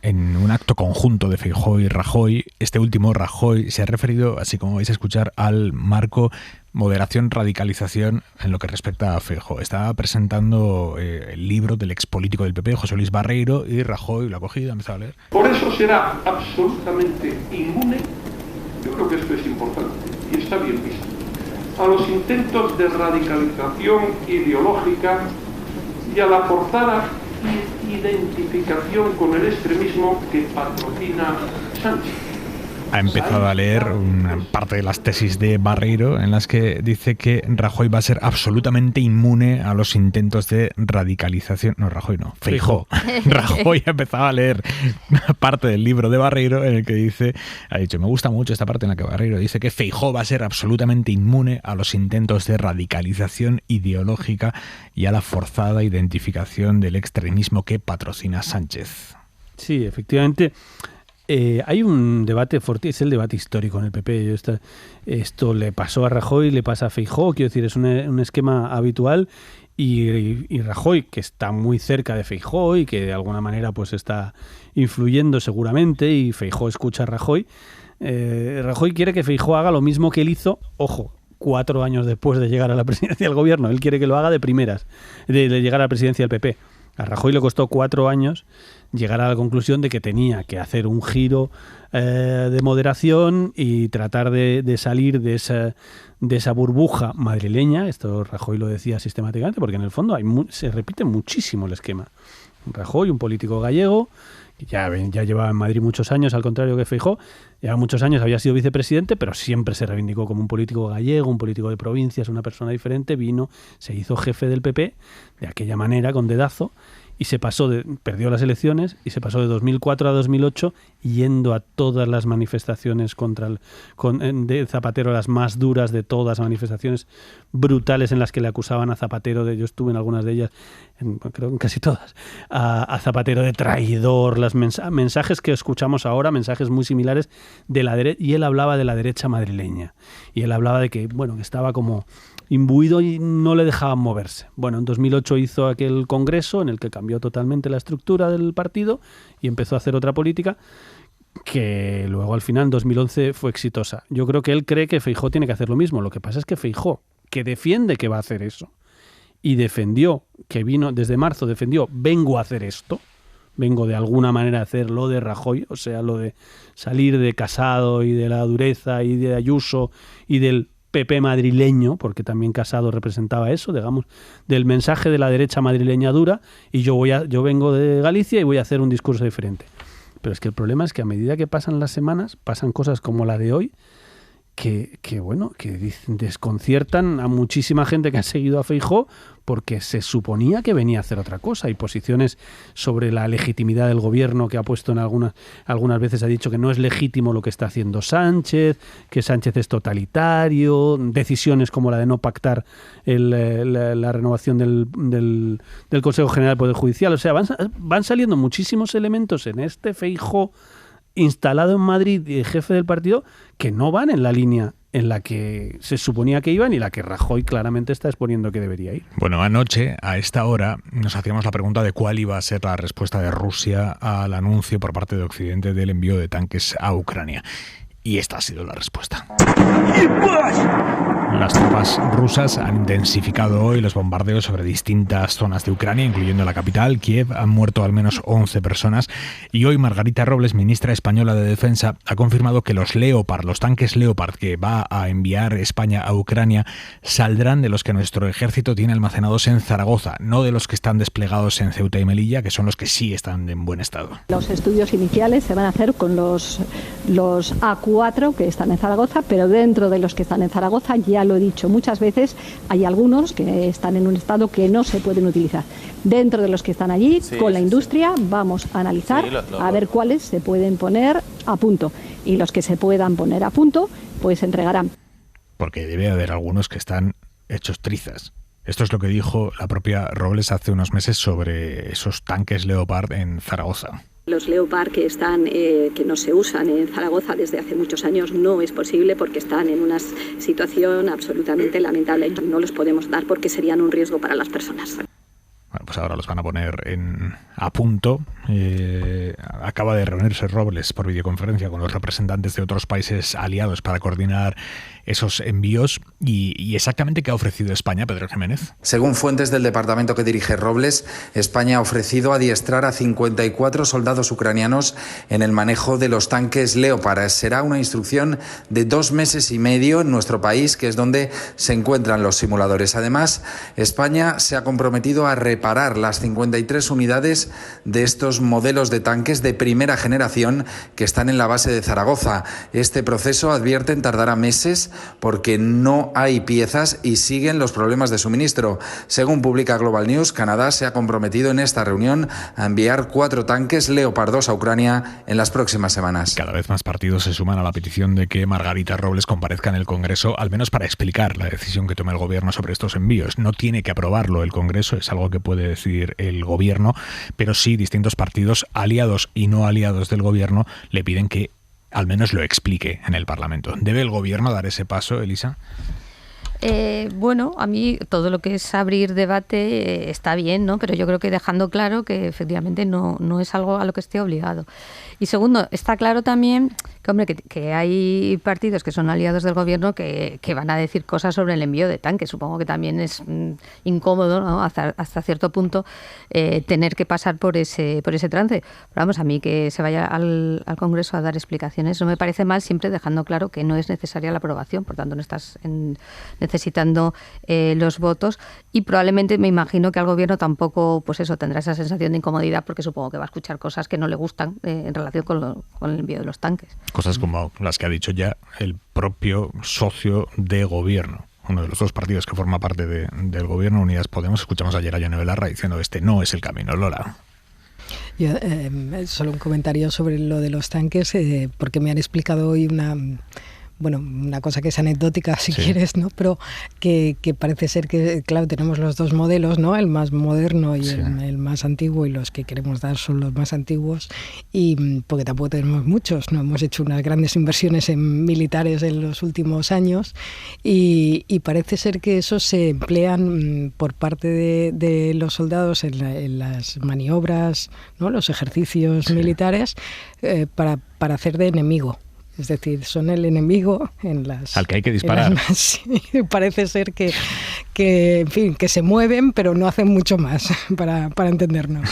en un acto conjunto de Feijóo y Rajoy, este último Rajoy se ha referido, así como vais a escuchar, al marco moderación, radicalización en lo que respecta a Feijóo. Estaba presentando el libro del expolítico del PP, José Luis Barreiro, y Rajoy lo ha cogido, ha empezado a leer. Por eso será absolutamente inmune, yo creo que esto es importante y está bien visto, a los intentos de radicalización ideológica y a la forzada identificación con el extremismo que patrocina Sánchez. Ha empezado a leer una parte de las tesis de Barreiro en las que dice que Rajoy va a ser absolutamente inmune a los intentos de radicalización. No, Rajoy no, Feijóo. Rajoy ha empezado a leer una parte del libro de Barreiro en el que ha dicho, me gusta mucho esta parte en la que Barreiro dice que Feijóo va a ser absolutamente inmune a los intentos de radicalización ideológica y a la forzada identificación del extremismo que patrocina Sánchez. Sí, efectivamente. Hay un debate fuerte, es el debate histórico en el PP. Esto le pasó a Rajoy, le pasa a Feijóo, quiero decir, es un esquema habitual, y Rajoy, que está muy cerca de Feijóo y que de alguna manera pues está influyendo seguramente, y Feijóo escucha a Rajoy. Rajoy quiere que Feijóo haga lo mismo que él hizo, ojo, 4 años después de llegar a la presidencia del gobierno. Él quiere que lo haga de primeras, de llegar a la presidencia del PP. A Rajoy le costó 4 años llegar a la conclusión de que tenía que hacer un giro de moderación y tratar de salir de esa burbuja madrileña. Esto Rajoy lo decía sistemáticamente, porque en el fondo se repite muchísimo el esquema. Rajoy, un político gallego, que ya llevaba en Madrid muchos años, al contrario que Feijóo, lleva muchos años, había sido vicepresidente, pero siempre se reivindicó como un político gallego, un político de provincias, una persona diferente, se hizo jefe del PP de aquella manera, con dedazo, y perdió las elecciones y se pasó de 2004 a 2008 yendo a todas las manifestaciones de Zapatero, las más duras de todas, manifestaciones brutales en las que le acusaban a Zapatero, yo estuve en algunas de ellas, creo en casi todas, a Zapatero de traidor, los mensajes que escuchamos ahora, mensajes muy similares de la derecha, y él hablaba de la derecha madrileña, y él hablaba de que estaba como imbuido y no le dejaban moverse. Bueno, en 2008 hizo aquel congreso en el que cambió totalmente la estructura del partido y empezó a hacer otra política que luego al final en 2011 fue exitosa. Yo creo que él cree que Feijóo tiene que hacer lo mismo. Lo que pasa es que Feijóo, que defiende que va a hacer eso, y desde marzo defendió, vengo a hacer esto, vengo de alguna manera a hacer lo de Rajoy, o sea, lo de salir de Casado y de la dureza y de Ayuso y del PP madrileño, porque también Casado representaba eso, digamos, del mensaje de la derecha madrileña dura, y yo vengo de Galicia y voy a hacer un discurso diferente. Pero es que el problema es que a medida que pasan las semanas, pasan cosas como la de hoy, que desconciertan a muchísima gente que ha seguido a Feijóo, porque se suponía que venía a hacer otra cosa. Hay posiciones sobre la legitimidad del gobierno que ha puesto en algunas veces, ha dicho que no es legítimo lo que está haciendo Sánchez, que Sánchez es totalitario, decisiones como la de no pactar la renovación del Consejo General del Poder Judicial. O sea, van saliendo muchísimos elementos en este Feijóo instalado en Madrid y jefe del partido que no van en la línea en la que se suponía que iban y la que Rajoy claramente está exponiendo que debería ir. Bueno, anoche, a esta hora, nos hacíamos la pregunta de cuál iba a ser la respuesta de Rusia al anuncio por parte de Occidente del envío de tanques a Ucrania. Y esta ha sido la respuesta. Las tropas rusas han intensificado hoy los bombardeos sobre distintas zonas de Ucrania, incluyendo la capital, Kiev. Han muerto al menos 11 personas. Y hoy Margarita Robles, ministra española de Defensa, ha confirmado que los tanques Leopard que va a enviar España a Ucrania, saldrán de los que nuestro ejército tiene almacenados en Zaragoza, no de los que están desplegados en Ceuta y Melilla, que son los que sí están en buen estado. Los estudios iniciales se van a hacer con los A4 que están en Zaragoza, pero dentro de los que están en Zaragoza, ya lo he dicho muchas veces, hay algunos que están en un estado que no se pueden utilizar. Dentro de los que están allí, con la industria, vamos a analizar, a ver cuáles se pueden poner a punto. Y los que se puedan poner a punto, pues se entregarán. Porque debe haber algunos que están hechos trizas. Esto es lo que dijo la propia Robles hace unos meses sobre esos tanques Leopard en Zaragoza. Los Leopard que no se usan en Zaragoza desde hace muchos años no es posible porque están en una situación absolutamente lamentable. No los podemos dar porque serían un riesgo para las personas. Bueno, pues ahora los van a poner a punto. Acaba de reunirse Robles por videoconferencia con los representantes de otros países aliados para coordinar esos envíos. ¿Y exactamente qué ha ofrecido España, Pedro Jiménez? Según fuentes del departamento que dirige Robles, España ha ofrecido adiestrar a 54 soldados ucranianos en el manejo de los tanques Leopard. Será una instrucción de 2 meses y medio en nuestro país, que es donde se encuentran los simuladores. Además, España se ha comprometido a reparar las 53 unidades de estos modelos de tanques de primera generación que están en la base de Zaragoza. Este proceso, advierten, tardará meses porque no hay piezas y siguen los problemas de suministro. Según publica Global News, Canadá se ha comprometido en esta reunión a enviar 4 tanques Leopard 2 a Ucrania en las próximas semanas. Cada vez más partidos se suman a la petición de que Margarita Robles comparezca en el Congreso, al menos para explicar la decisión que tome el Gobierno sobre estos envíos. No tiene que aprobarlo el Congreso, es algo que puede decidir el Gobierno, pero sí distintos partidos, aliados y no aliados del Gobierno, le piden que al menos lo explique en el Parlamento. ¿Debe el Gobierno dar ese paso, Elisa? Bueno, a mí todo lo que es abrir debate está bien, ¿no? Pero yo creo que dejando claro que efectivamente no es algo a lo que esté obligado. Y segundo, está claro también que, hombre, que hay partidos que son aliados del gobierno que van a decir cosas sobre el envío de tanques. Supongo que también es incómodo, ¿no? hasta cierto punto tener que pasar por ese trance. Pero vamos, a mí que se vaya al Congreso a dar explicaciones no me parece mal, siempre dejando claro que no es necesaria la aprobación, por tanto no estás necesitando los votos, y probablemente me imagino que al gobierno tampoco, pues eso, tendrá esa sensación de incomodidad porque supongo que va a escuchar cosas que no le gustan en relación con el envío de los tanques. Cosas como las que ha dicho ya el propio socio de gobierno, uno de los 2 partidos que forma parte del gobierno, Unidas Podemos. Escuchamos ayer a Yone Belarra diciendo este no es el camino. Lola. Yo, solo un comentario sobre lo de los tanques, porque me han explicado hoy una cosa que es anecdótica, si quieres, ¿no? Pero que parece ser que, claro, tenemos los 2 modelos, ¿no? El más moderno y el más antiguo, y los que queremos dar son los más antiguos, y porque tampoco tenemos muchos, no hemos hecho unas grandes inversiones en militares en los últimos años, y parece ser que esos se emplean por parte de los soldados en las maniobras, ¿no? Los ejercicios militares, para hacer de enemigo. Es decir, son el enemigo al que hay que disparar. Sí, parece ser que en fin, que se mueven, pero no hacen mucho más, para entendernos.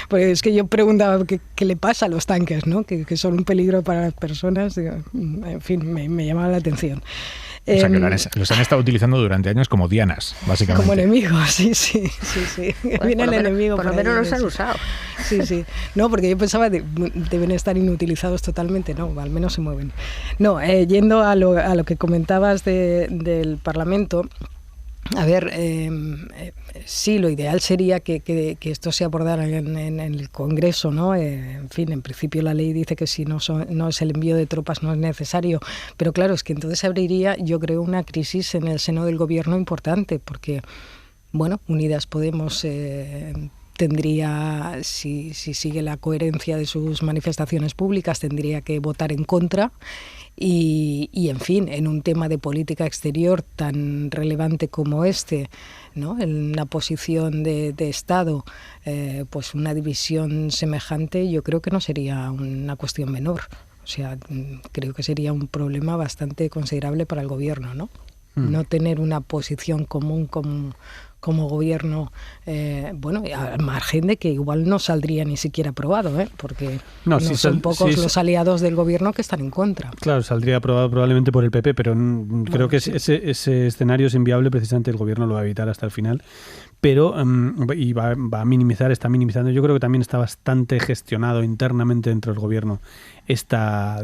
Pues es que yo preguntaba qué le pasa a los tanques, ¿no? Que son un peligro para las personas. En fin, me llamaba la atención. O sea, que los han estado utilizando durante años como dianas, básicamente. Como enemigos, sí. Bueno, Viene el enemigo. Por lo menos los han usado. Sí. No, porque yo pensaba deben estar inutilizados totalmente, no, al menos se mueven. No, yendo a lo que comentabas del Parlamento. A ver, sí, lo ideal sería que esto se abordara en el Congreso, ¿no? En fin, en principio la ley dice que si no es el envío de tropas no es necesario, pero claro, es que entonces abriría, yo creo, una crisis en el seno del Gobierno importante, porque, bueno, Unidas Podemos tendría, si sigue la coherencia de sus manifestaciones públicas, tendría que votar en contra. Y en fin, en un tema de política exterior tan relevante como este, ¿no? En una posición de Estado, pues una división semejante, yo creo que no sería una cuestión menor. O sea, creo que sería un problema bastante considerable para el Gobierno, ¿no? No tener una posición común como Gobierno, bueno, al margen de que igual no saldría ni siquiera aprobado, porque no son pocos los aliados del Gobierno que están en contra. Claro, saldría aprobado probablemente por el PP, pero creo que ese escenario es inviable, precisamente el Gobierno lo va a evitar hasta el final. Pero y va a minimizar, está minimizando. Yo creo que también está bastante gestionado internamente dentro del Gobierno esta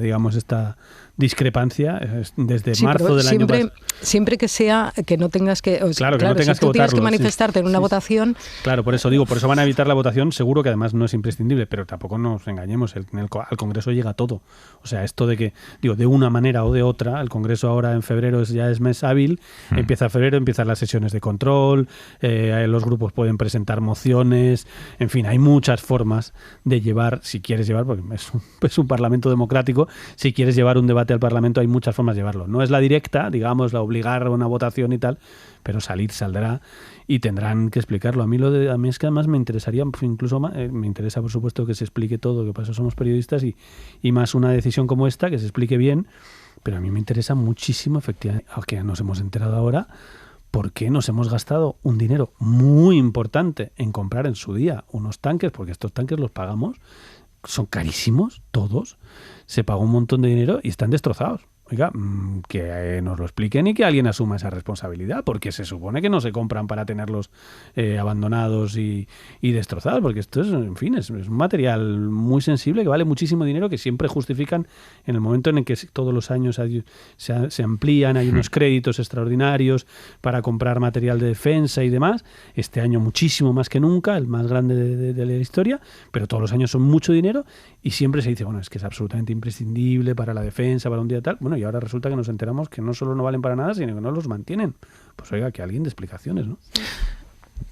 discrepancia desde marzo del año pasado. Siempre que sea que no tengas que... Claro, que no tengas si tú que tienes votarlo, que manifestarte en una votación... Claro, por eso van a evitar la votación, seguro que además no es imprescindible, pero tampoco nos engañemos, al Congreso llega todo. O sea, esto de que, de una manera o de otra, el Congreso ahora en febrero ya es mes hábil, empieza febrero, empiezan las sesiones de control, los grupos pueden presentar mociones, en fin, hay muchas formas de llevar, si quieres llevar, porque es un parlamento democrático, si quieres llevar un debate al Parlamento hay muchas formas de llevarlo. No es la directa, digamos, la obligar a una votación y tal, pero saldrá y tendrán que explicarlo. A mí es que además me interesaría, incluso más, me interesa por supuesto que se explique todo, que para eso somos periodistas y más una decisión como esta, que se explique bien, pero a mí me interesa muchísimo, efectivamente, aunque nos hemos enterado ahora, por qué nos hemos gastado un dinero muy importante en comprar en su día unos tanques, porque estos tanques los pagamos, son carísimos, todos, se pagó un montón de dinero y están destrozados. Oiga, que nos lo expliquen y que alguien asuma esa responsabilidad, porque se supone que no se compran para tenerlos abandonados y destrozados, porque esto es, en fin, es un material muy sensible que vale muchísimo dinero, que siempre justifican en el momento en el que todos los años se amplían, hay unos créditos extraordinarios para comprar material de defensa y demás. Este año muchísimo más que nunca, el más grande de la historia, pero todos los años son mucho dinero y siempre se dice, bueno, es que es absolutamente imprescindible para la defensa, para un día tal. Bueno, y ahora resulta que nos enteramos que no solo no valen para nada, sino que no los mantienen. Pues oiga, que alguien dé explicaciones, ¿no?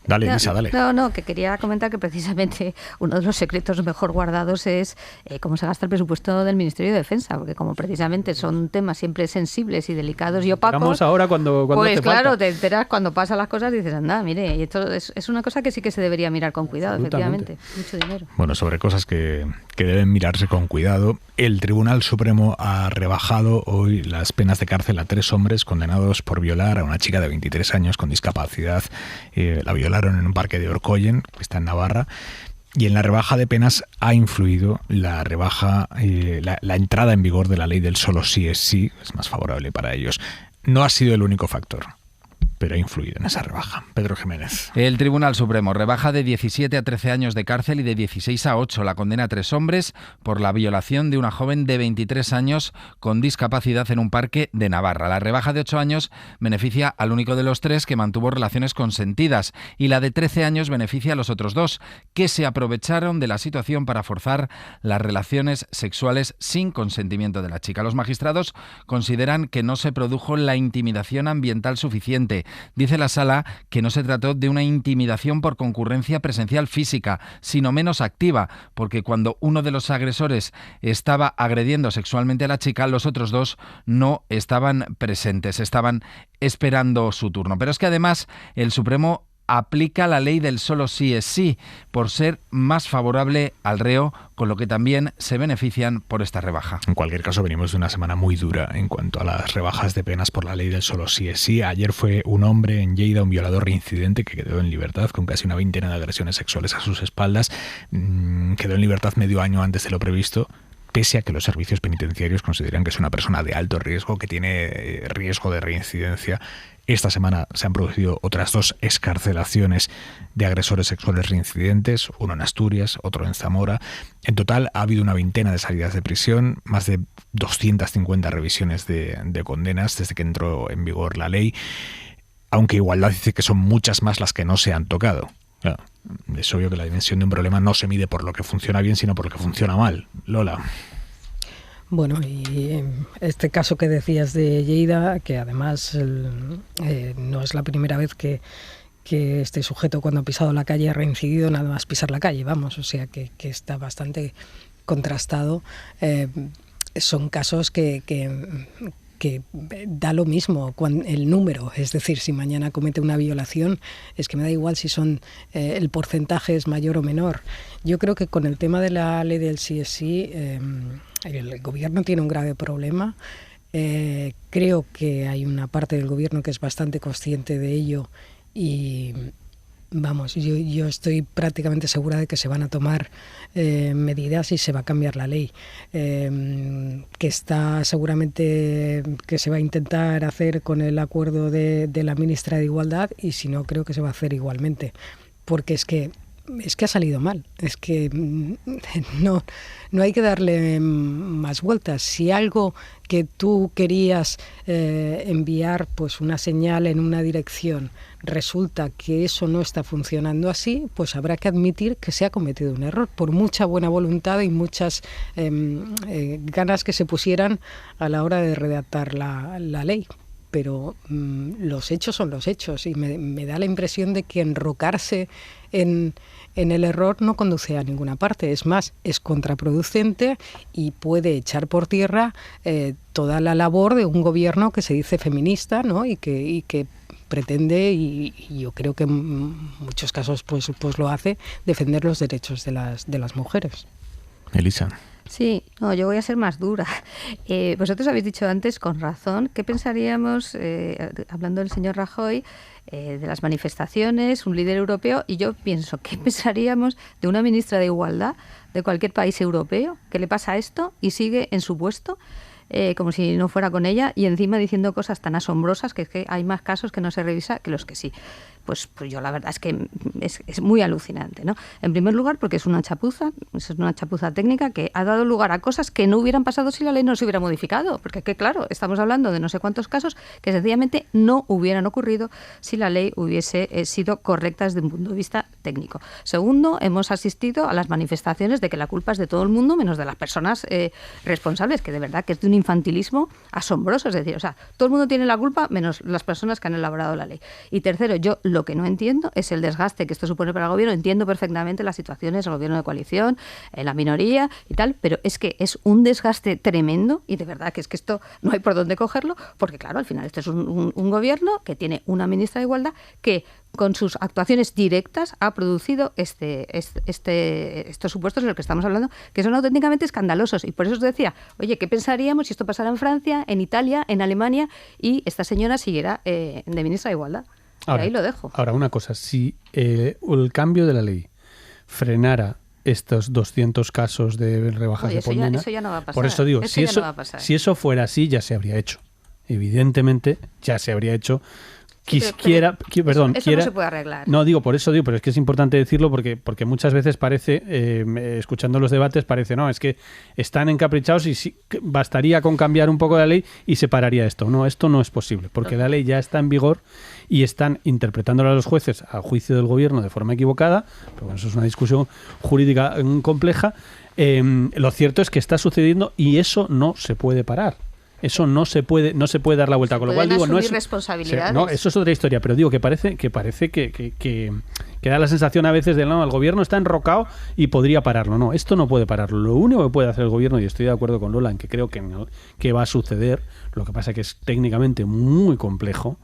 Dale, Elisa, dale. No, que quería comentar que precisamente uno de los secretos mejor guardados es cómo se gasta el presupuesto del Ministerio de Defensa, porque como precisamente son temas siempre sensibles y delicados y opacos, vamos ahora cuando pues claro, falta. Te enteras cuando pasan las cosas y dices, anda, mire, y esto es una cosa que sí que se debería mirar con cuidado, efectivamente. Mucho dinero. Bueno, sobre cosas que deben mirarse con cuidado, el Tribunal Supremo ha rebajado hoy las penas de cárcel a 3 hombres condenados por violar a una chica de 23 años con discapacidad. La violaron en un parque de Orcoyen, que está en Navarra, y en la rebaja de penas ha influido la entrada en vigor de la ley del solo sí es sí, es más favorable para ellos. No ha sido el único factor, pero ha influido en esa rebaja. Pedro Jiménez. El Tribunal Supremo rebaja de 17 a 13 años de cárcel y de 16 a 8 la condena a 3 hombres por la violación de una joven de 23 años con discapacidad en un parque de Navarra. La rebaja de 8 años beneficia al único de los 3 que mantuvo relaciones consentidas y la de 13 años beneficia a los otros 2 que se aprovecharon de la situación para forzar las relaciones sexuales sin consentimiento de la chica. Los magistrados consideran que no se produjo la intimidación ambiental suficiente. Dice la sala que no se trató de una intimidación por concurrencia presencial física, sino menos activa, porque cuando uno de los agresores estaba agrediendo sexualmente a la chica, los otros 2 no estaban presentes, estaban esperando su turno. Pero es que además el Supremo aplica la ley del solo sí es sí, por ser más favorable al reo, con lo que también se benefician por esta rebaja. En cualquier caso, venimos de una semana muy dura en cuanto a las rebajas de penas por la ley del solo sí es sí. Ayer fue un hombre en Lleida, un violador reincidente que quedó en libertad con casi una veintena de agresiones sexuales a sus espaldas. Quedó en libertad medio año antes de lo previsto. pese a que los servicios penitenciarios consideran que es una persona de alto riesgo, que tiene riesgo de reincidencia. Esta semana se han producido otras 2 excarcelaciones de agresores sexuales reincidentes, uno en Asturias, otro en Zamora. En total ha habido una veintena de salidas de prisión, más de 250 revisiones de condenas desde que entró en vigor la ley, aunque Igualdad dice que son muchas más las que no se han tocado. Claro, es obvio que la dimensión de un problema no se mide por lo que funciona bien, sino por lo que funciona mal. Lola. Bueno, y este caso que decías de Lleida, que además no es la primera vez que este sujeto, cuando ha pisado la calle, ha reincidido nada más pisar la calle, vamos, o sea que está bastante contrastado. Son casos que da lo mismo el número, es decir, si mañana comete una violación, es que me da igual si el porcentaje es mayor o menor. Yo creo que con el tema de la ley del sí es sí, el gobierno tiene un grave problema. Creo que hay una parte del gobierno que es bastante consciente de ello y vamos, yo estoy prácticamente segura de que se van a tomar medidas y se va a cambiar la ley, que está seguramente que se va a intentar hacer con el acuerdo de la ministra de Igualdad, y si no, creo que se va a hacer igualmente, porque es que ha salido mal, es que no hay que darle más vueltas. Si algo que tú querías enviar pues una señal en una dirección, resulta que eso no está funcionando así, pues habrá que admitir que se ha cometido un error, por mucha buena voluntad y muchas ganas que se pusieran a la hora de redactar la ley. Pero los hechos son los hechos, y me da la impresión de que enrocarse en el error no conduce a ninguna parte. Es más, es contraproducente y puede echar por tierra toda la labor de un gobierno que se dice feminista, ¿no? y que pretende, y yo creo que en muchos casos pues lo hace, defender los derechos de las mujeres. Elisa. Sí, no, yo voy a ser más dura. Vosotros habéis dicho antes, con razón, ¿qué pensaríamos, hablando del señor Rajoy, de las manifestaciones, un líder europeo? Y yo pienso, ¿qué pensaríamos de una ministra de Igualdad de cualquier país europeo que le pasa esto y sigue en su puesto? Como si no fuera con ella, y encima diciendo cosas tan asombrosas que es que hay más casos que no se revisa que los que sí. Pues yo la verdad es que es muy alucinante, ¿no? En primer lugar, porque es una chapuza técnica que ha dado lugar a cosas que no hubieran pasado si la ley no se hubiera modificado, porque que claro, estamos hablando de no sé cuántos casos que sencillamente no hubieran ocurrido si la ley hubiese sido correcta desde un punto de vista técnico. Segundo, hemos asistido a las manifestaciones de que la culpa es de todo el mundo menos de las personas responsables, que de verdad que es de un infantilismo asombroso, es decir, o sea, todo el mundo tiene la culpa menos las personas que han elaborado la ley. Y tercero, yo lo que no entiendo es el desgaste que esto supone para el gobierno. Entiendo perfectamente las situaciones del gobierno de coalición, la minoría y tal, pero es que es un desgaste tremendo, y de verdad que es que esto no hay por dónde cogerlo, porque claro, al final este es un gobierno que tiene una ministra de Igualdad que con sus actuaciones directas ha producido estos supuestos de los que estamos hablando, que son auténticamente escandalosos. Y por eso os decía, oye, ¿qué pensaríamos si esto pasara en Francia, en Italia, en Alemania, y esta señora siguiera de ministra de Igualdad? Ahora, y ahí lo dejo. Ahora, una cosa, si el cambio de la ley frenara estos 200 casos de rebajas de condena, eso ya no va a pasar. Por eso digo, si eso fuera así, ya se habría hecho. Evidentemente, ya se habría hecho. Eso no se puede arreglar. No, por eso digo, pero es que es importante decirlo porque muchas veces parece, escuchando los debates, parece, no, es que están encaprichados y sí, bastaría con cambiar un poco la ley y se pararía esto. No, esto no es posible, porque la ley ya está en vigor y están interpretándola a los jueces a juicio del gobierno de forma equivocada, pero bueno, eso es una discusión jurídica compleja. Lo cierto es que está sucediendo y eso no se puede parar. Eso no se puede dar la vuelta, con lo cual digo, no es responsabilidades. No, eso es otra historia, pero digo que parece que da la sensación a veces de no, el gobierno está enrocado y podría pararlo. No, esto no puede pararlo. Lo único que puede hacer el gobierno, y estoy de acuerdo con Lola en que creo que va a suceder, lo que pasa es que es técnicamente muy complejo,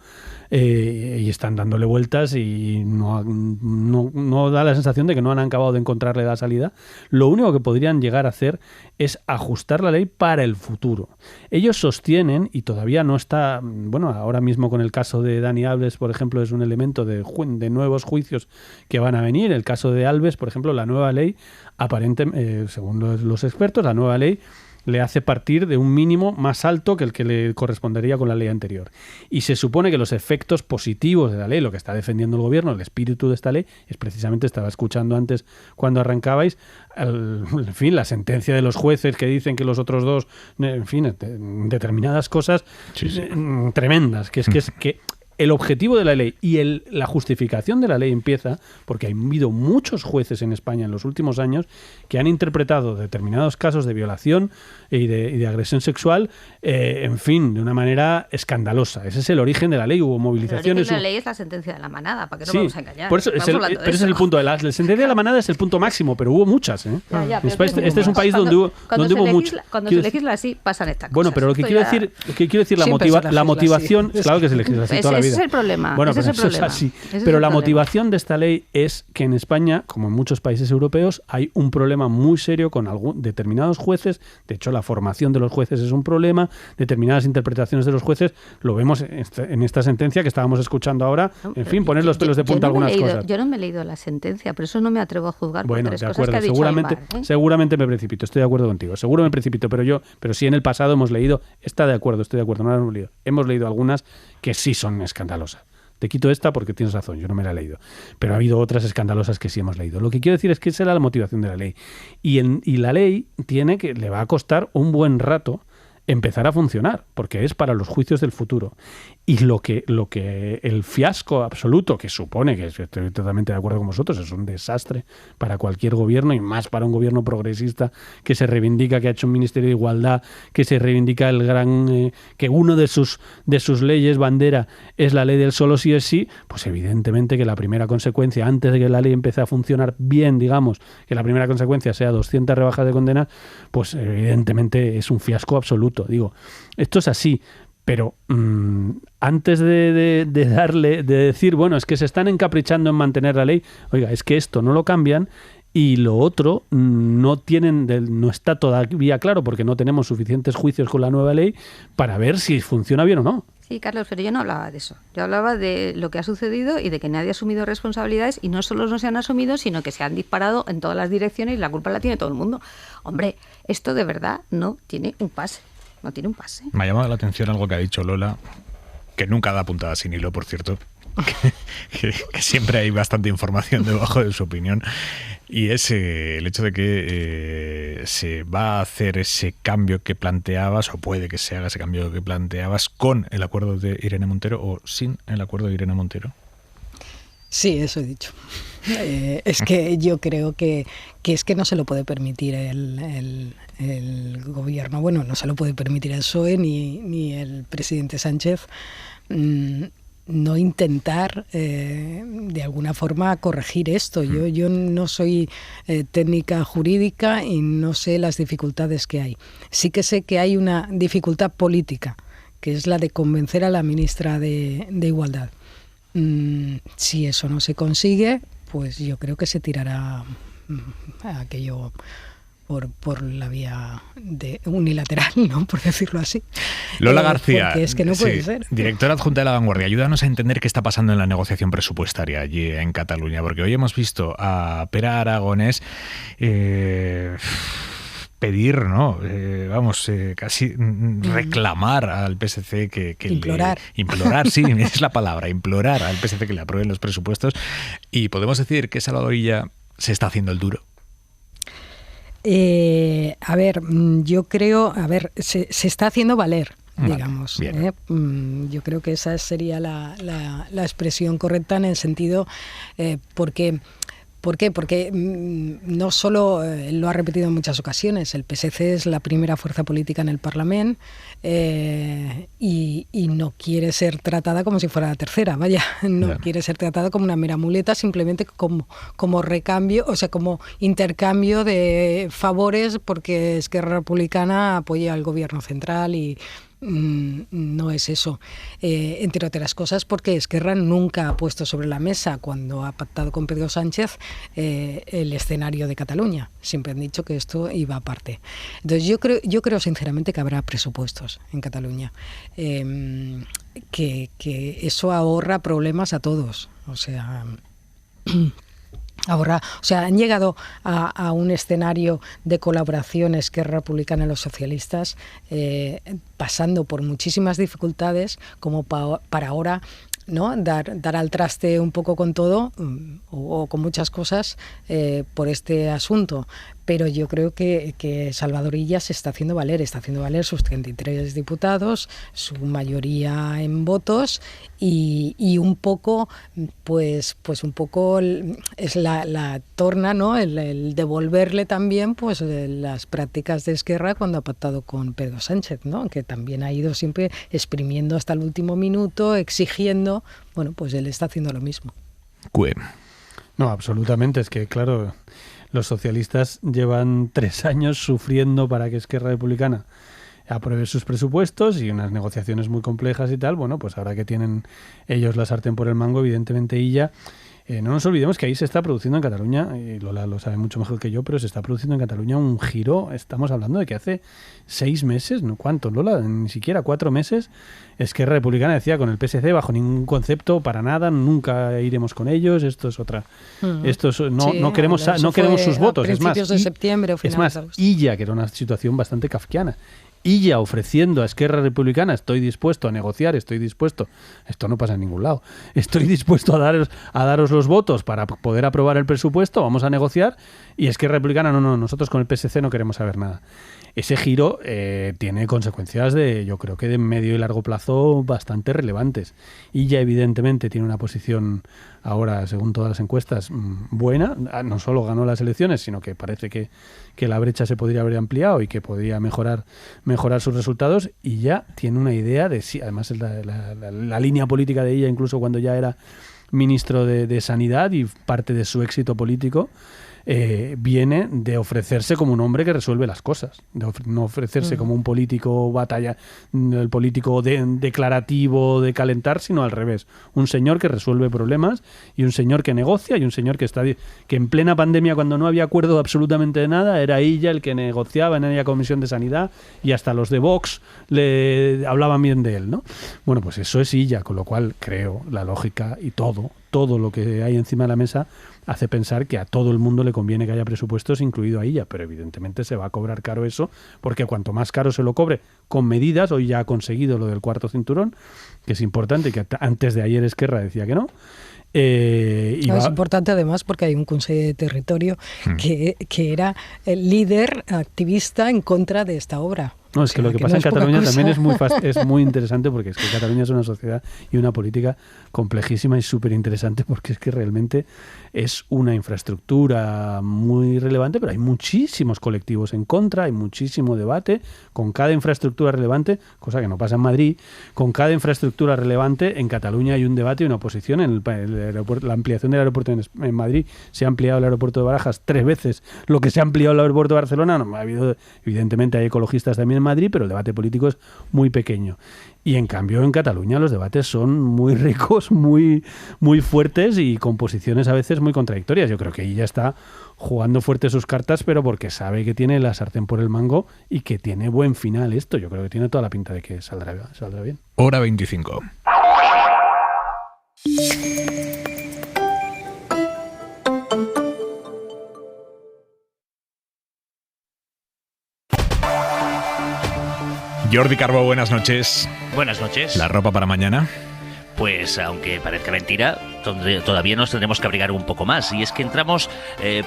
y están dándole vueltas y no da la sensación de que no han acabado de encontrarle la salida. Lo único que podrían llegar a hacer es ajustar la ley para el futuro. Ellos sostienen, y todavía no está, bueno, ahora mismo con el caso de Dani Alves, por ejemplo, es un elemento de nuevos juicios que van a venir. El caso de Alves, por ejemplo, la nueva ley, aparentemente, según los expertos, la nueva ley le hace partir de un mínimo más alto que el que le correspondería con la ley anterior. Y se supone que los efectos positivos de la ley, lo que está defendiendo el gobierno, el espíritu de esta ley, es precisamente, estaba escuchando antes cuando arrancabais, en fin, la sentencia de los jueces que dicen que los otros dos, en fin, determinadas cosas tremendas, que es que el objetivo de la ley y la justificación de la ley empieza porque ha habido muchos jueces en España en los últimos años que han interpretado determinados casos de violación y de agresión sexual, en fin, de una manera escandalosa. Ese es el origen de la ley. Hubo movilizaciones. El origen de la ley es la sentencia de la manada, ¿para qué nos vamos a engañar? Por eso, ese es el punto. La sentencia de la manada es el punto máximo, pero hubo muchas. Este es un país donde hubo muchas. Cuando se legisla así, pasan estas cosas. Bueno, pero lo que quiero decir, la motivación, claro que se legisla así toda la vida. Ese es el problema. Bueno, pero eso es así. Pero la motivación de esta ley es que en España, como en muchos países europeos, hay un problema muy serio con determinados jueces. De hecho, la formación de los jueces es un problema. Determinadas interpretaciones de los jueces lo vemos en esta sentencia que estábamos escuchando ahora. En fin, poner los pelos de punta algunas cosas. Yo no me he leído la sentencia, por eso no me atrevo a juzgar por tres cosas que ha dicho seguramente me precipito. Estoy de acuerdo contigo. Seguro me precipito, pero sí en el pasado hemos leído. Estoy de acuerdo, no la hemos leído. Hemos leído algunas que sí son escandalosas. Te quito esta porque tienes razón, yo no me la he leído. Pero ha habido otras escandalosas que sí hemos leído. Lo que quiero decir es que esa era la motivación de la ley. Y la ley le va a costar un buen rato empezar a funcionar, porque es para los juicios del futuro. Y lo que el fiasco absoluto que supone, que estoy totalmente de acuerdo con vosotros, es un desastre para cualquier gobierno y más para un gobierno progresista que se reivindica, que ha hecho un Ministerio de Igualdad, que se reivindica que uno de sus leyes bandera es la ley del solo sí es sí, pues evidentemente que la primera consecuencia, antes de que la ley empiece a funcionar bien, digamos, que la primera consecuencia sea 200 rebajas de condenas, pues evidentemente es un fiasco absoluto. Digo, esto es así. Pero antes de decir, bueno, es que se están encaprichando en mantener la ley, oiga, es que esto no lo cambian y lo otro no está todavía claro porque no tenemos suficientes juicios con la nueva ley para ver si funciona bien o no. Sí, Carlos, pero yo no hablaba de eso. Yo hablaba de lo que ha sucedido y de que nadie ha asumido responsabilidades y no solo no se han asumido, sino que se han disparado en todas las direcciones y la culpa la tiene todo el mundo. Hombre, esto de verdad no tiene un pase. No tiene un pase. Me ha llamado la atención algo que ha dicho Lola, que nunca da puntada sin hilo, por cierto, que siempre hay bastante información debajo de su opinión, y es el hecho de que se va a hacer ese cambio que planteabas, o puede que se haga ese cambio que planteabas con el acuerdo de Irene Montero o sin el acuerdo de Irene Montero. Sí, eso he dicho. Es que yo creo que es que no se lo puede permitir el gobierno. Bueno, no se lo puede permitir el PSOE ni el presidente Sánchez no intentar de alguna forma corregir esto. Yo no soy técnica jurídica y no sé las dificultades que hay. Sí que sé que hay una dificultad política, que es la de convencer a la ministra de Igualdad. Si eso no se consigue, pues yo creo que se tirará aquello por la vía unilateral, ¿no? Por decirlo así. Lola García, porque es que no puede ser. Directora adjunta de La Vanguardia, ayúdanos a entender qué está pasando en la negociación presupuestaria allí en Cataluña, porque hoy hemos visto a Pere Aragonés pedir, ¿no? Casi reclamar al PSC que implorar. Implorar, sí, es la palabra, implorar al PSC que le aprueben los presupuestos. Y podemos decir que Salvador Illa se está haciendo el duro. Yo creo, se está haciendo valer, digamos. Yo creo que esa sería la expresión correcta en el sentido, ¿Por qué? Porque no solo lo ha repetido en muchas ocasiones, el PSC es la primera fuerza política en el Parlamento y no quiere ser tratada como si fuera la tercera, quiere ser tratada como una mera muleta, simplemente como recambio, o sea, como intercambio de favores porque Esquerra Republicana apoya al gobierno central y no es eso, entre otras cosas porque Esquerra nunca ha puesto sobre la mesa cuando ha pactado con Pedro Sánchez el escenario de Cataluña. Siempre han dicho que esto iba aparte. Entonces yo creo sinceramente que habrá presupuestos en Cataluña, que eso ahorra problemas a todos. O sea, Ahora, o sea, han llegado a un escenario de colaboración Esquerra Republicana y los socialistas, pasando por muchísimas dificultades, como para ahora, ¿no? dar al traste un poco con todo o con muchas cosas por este asunto. Pero yo creo que Salvador Illa se está haciendo valer sus 33 diputados, su mayoría en votos y un poco, pues un poco es la torna, ¿no? El devolverle también pues las prácticas de Esquerra cuando ha pactado con Pedro Sánchez, ¿no? Que también ha ido siempre exprimiendo hasta el último minuto, exigiendo. Bueno, pues él está haciendo lo mismo. No, absolutamente, es que claro, los socialistas llevan 3 años sufriendo para que Esquerra Republicana apruebe sus presupuestos y unas negociaciones muy complejas y tal. Bueno, pues ahora que tienen ellos la sartén por el mango, evidentemente Illa... no nos olvidemos que ahí se está produciendo en Cataluña, y Lola lo sabe mucho mejor que yo, pero se está produciendo en Cataluña un giro. Estamos hablando de que hace 6 meses, ¿no? ¿Cuánto, Lola? Ni siquiera 4 meses, Esquerra Republicana decía con el PSC, bajo ningún concepto, para nada, nunca iremos con ellos, esto es otra... Esto es, no queremos sus votos. Es más, de septiembre o finales de agosto. Illa, que era una situación bastante kafkiana, Illa ofreciendo a Esquerra Republicana, estoy dispuesto a negociar, esto no pasa en ningún lado, estoy dispuesto a daros los votos para poder aprobar el presupuesto, vamos a negociar, y Esquerra Republicana, no, nosotros con el PSC no queremos saber nada. Ese giro tiene consecuencias yo creo que de medio y largo plazo bastante relevantes. Illa evidentemente tiene una posición ahora, según todas las encuestas, buena. No solo ganó las elecciones, sino que parece que la brecha se podría haber ampliado y que podría mejorar sus resultados. Y ya tiene una idea de sí. Además, la línea política de ella, incluso cuando ya era ministro de Sanidad, y parte de su éxito político viene de ofrecerse como un hombre que resuelve las cosas, de no ofrecerse como un político el político declarativo de calentar, sino al revés, un señor que resuelve problemas y un señor que negocia y un señor que en plena pandemia, cuando no había acuerdo absolutamente de nada, era ella el que negociaba en aquella comisión de sanidad y hasta los de Vox le hablaban bien de él, ¿no? Bueno, pues eso es ella, con lo cual creo la lógica y todo lo que hay encima de la mesa hace pensar que a todo el mundo le conviene que haya presupuestos, incluido a ella, pero evidentemente se va a cobrar caro eso, porque cuanto más caro se lo cobre con medidas, hoy ya ha conseguido lo del cuarto cinturón, que es importante, que antes de ayer Esquerra decía que no. Es importante además porque hay un Consejo de Territorio que era el líder activista en contra de esta obra. No, es que lo que pasa en Cataluña también es muy interesante, porque es que Cataluña es una sociedad y una política complejísima y súper interesante, porque es que realmente es una infraestructura muy relevante, pero hay muchísimos colectivos en contra, hay muchísimo debate con cada infraestructura relevante, cosa que no pasa en Madrid. Con cada infraestructura relevante en Cataluña hay un debate y una oposición. En la ampliación del aeropuerto en Madrid se ha ampliado el aeropuerto de Barajas 3 veces lo que se ha ampliado el aeropuerto de Barcelona. No, evidentemente hay ecologistas también en Madrid, pero el debate político es muy pequeño. Y en cambio en Cataluña los debates son muy ricos, muy, muy fuertes y con posiciones a veces muy contradictorias. Yo creo que ella está jugando fuerte sus cartas, pero porque sabe que tiene la sartén por el mango y que tiene buen final esto. Yo creo que tiene toda la pinta de que saldrá bien. Hora 25. Jordi Carbó, buenas noches. Buenas noches. ¿La ropa para mañana? Pues aunque parezca mentira, todavía nos tendremos que abrigar un poco más. Y es que entramos,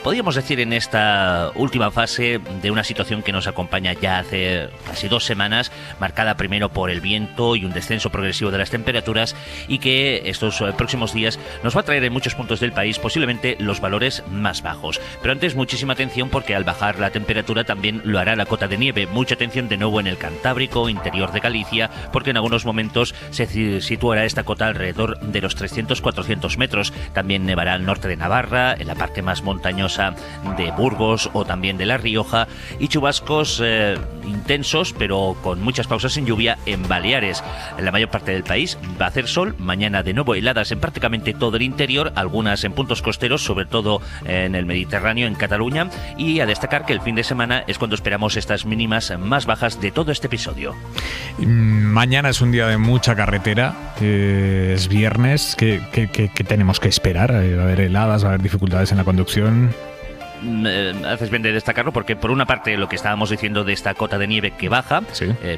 podríamos decir, en esta última fase de una situación que nos acompaña ya hace casi 2 semanas, marcada primero por el viento y un descenso progresivo de las temperaturas, y que estos próximos días nos va a traer en muchos puntos del país posiblemente los valores más bajos. Pero antes, muchísima atención, porque al bajar la temperatura también lo hará la cota de nieve. Mucha atención de nuevo en el Cantábrico, interior de Galicia, porque en algunos momentos se situará esta cota alrededor de los 300-400 metros. También nevará al norte de Navarra, en la parte más montañosa de Burgos o también de La Rioja, y chubascos intensos, pero con muchas pausas en lluvia en Baleares. En la mayor parte del país va a hacer sol. Mañana de nuevo heladas en prácticamente todo el interior, algunas en puntos costeros, sobre todo en el Mediterráneo, en Cataluña, y a destacar que el fin de semana es cuando esperamos estas mínimas más bajas de todo este episodio. Mañana es un día de mucha carretera, es viernes. ¿Qué ¿Qué tenemos que esperar? ¿Va a haber heladas? ¿Va a haber dificultades en la conducción? Haces bien de destacarlo porque por una parte lo que estábamos diciendo de esta cota de nieve que baja,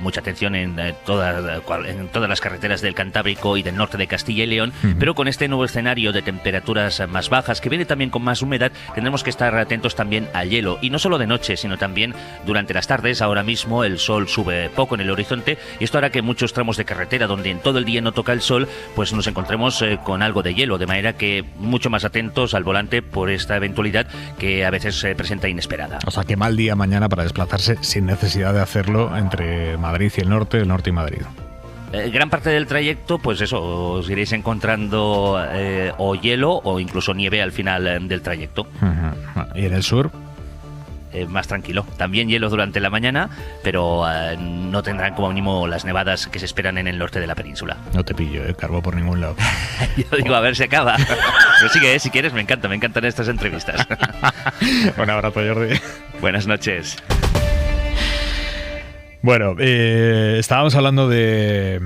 mucha atención en todas las carreteras del Cantábrico y del norte de Castilla y León, pero con este nuevo escenario de temperaturas más bajas que viene también con más humedad, tendremos que estar atentos también al hielo, y no solo de noche sino también durante las tardes. Ahora mismo el sol sube poco en el horizonte y esto hará que muchos tramos de carretera donde en todo el día no toca el sol pues nos encontremos con algo de hielo, de manera que mucho más atentos al volante por esta eventualidad que a veces se presenta inesperada. O sea, que mal día mañana para desplazarse sin necesidad de hacerlo entre Madrid y el norte y Madrid. Gran parte del trayecto, pues eso, os iréis encontrando o hielo o incluso nieve al final del trayecto. ¿Y en el sur? Más tranquilo. También hielo durante la mañana, pero no tendrán como mínimo las nevadas que se esperan en el norte de la península. No te pillo, Carbo, por ningún lado. Yo digo, a ver si acaba. Pero sigue, si quieres, me encantan estas entrevistas. Un abrazo, Jordi. Buenas noches. Bueno, estábamos hablando de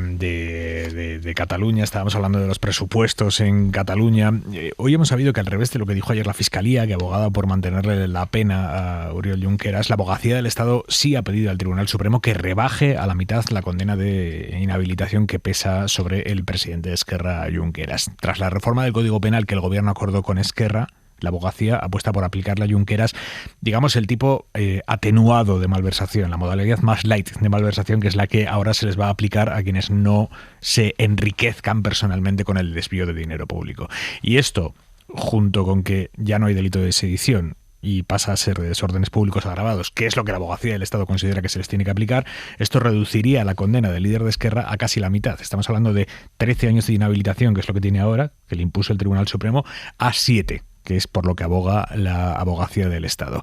Cataluña, estábamos hablando de los presupuestos en Cataluña. Hoy hemos sabido que, al revés de lo que dijo ayer la Fiscalía, que abogaba por mantenerle la pena a Oriol Junqueras, la Abogacía del Estado sí ha pedido al Tribunal Supremo que rebaje a la mitad la condena de inhabilitación que pesa sobre el presidente de Esquerra, Junqueras. Tras la reforma del Código Penal que el Gobierno acordó con Esquerra, la Abogacía apuesta por aplicarle a Junqueras, digamos, el tipo atenuado de malversación, la modalidad más light de malversación, que es la que ahora se les va a aplicar a quienes no se enriquezcan personalmente con el desvío de dinero público. Y esto, junto con que ya no hay delito de sedición y pasa a ser de desórdenes públicos agravados, que es lo que la Abogacía del Estado considera que se les tiene que aplicar, esto reduciría la condena del líder de Esquerra a casi la mitad. Estamos hablando de 13 años de inhabilitación, que es lo que tiene ahora, que le impuso el Tribunal Supremo, a 7, que es por lo que aboga la Abogacía del Estado.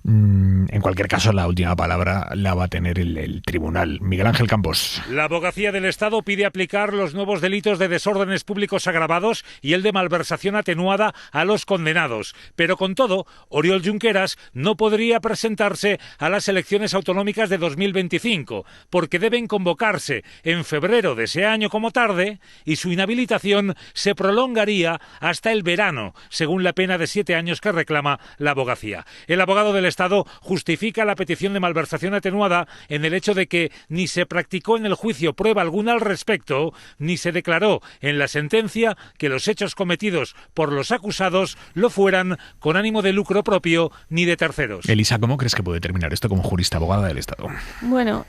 En cualquier caso, la última palabra la va a tener el tribunal. Miguel Ángel Campos. La Abogacía del Estado pide aplicar los nuevos delitos de desórdenes públicos agravados y el de malversación atenuada a los condenados. Pero con todo, Oriol Junqueras no podría presentarse a las elecciones autonómicas de 2025, porque deben convocarse en febrero de ese año como tarde, y su inhabilitación se prolongaría hasta el verano, según la pena de 7 años que reclama la Abogacía. El abogado del Estado justifica la petición de malversación atenuada en el hecho de que ni se practicó en el juicio prueba alguna al respecto, ni se declaró en la sentencia que los hechos cometidos por los acusados lo fueran con ánimo de lucro propio ni de terceros. Elisa, ¿cómo crees que puede terminar esto como jurista abogada del Estado? Bueno,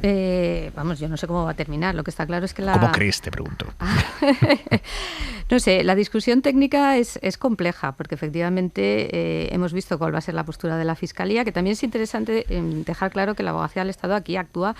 vamos, yo no sé cómo va a terminar. Lo que está claro es que ¿Cómo crees? Te pregunto. No sé, la discusión técnica es compleja, porque efectivamente hemos visto cuál va a ser la postura de la Fiscalía, que también es interesante dejar claro que la Abogacía del Estado aquí actúa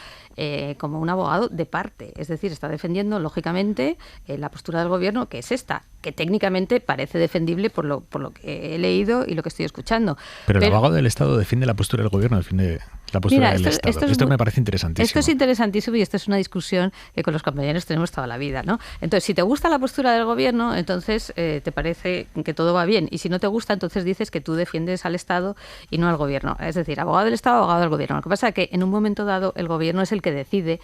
como un abogado de parte, es decir, está defendiendo lógicamente la postura del Gobierno, que es esta, que técnicamente parece defendible por lo que he leído y lo que estoy escuchando. Pero el abogado del Estado defiende la postura del Gobierno, defiende la postura del Estado. Esto me parece interesantísimo. Esto es interesantísimo y esto es una discusión que con los compañeros tenemos toda la vida, ¿no? Entonces, si te gusta la postura del Gobierno, entonces te parece que todo va bien, y si no te gusta, entonces dices que tú defiendes al Estado y no al Gobierno. Es decir, abogado del Estado, abogado del Gobierno. Lo que pasa es que en un momento dado el Gobierno es el que decide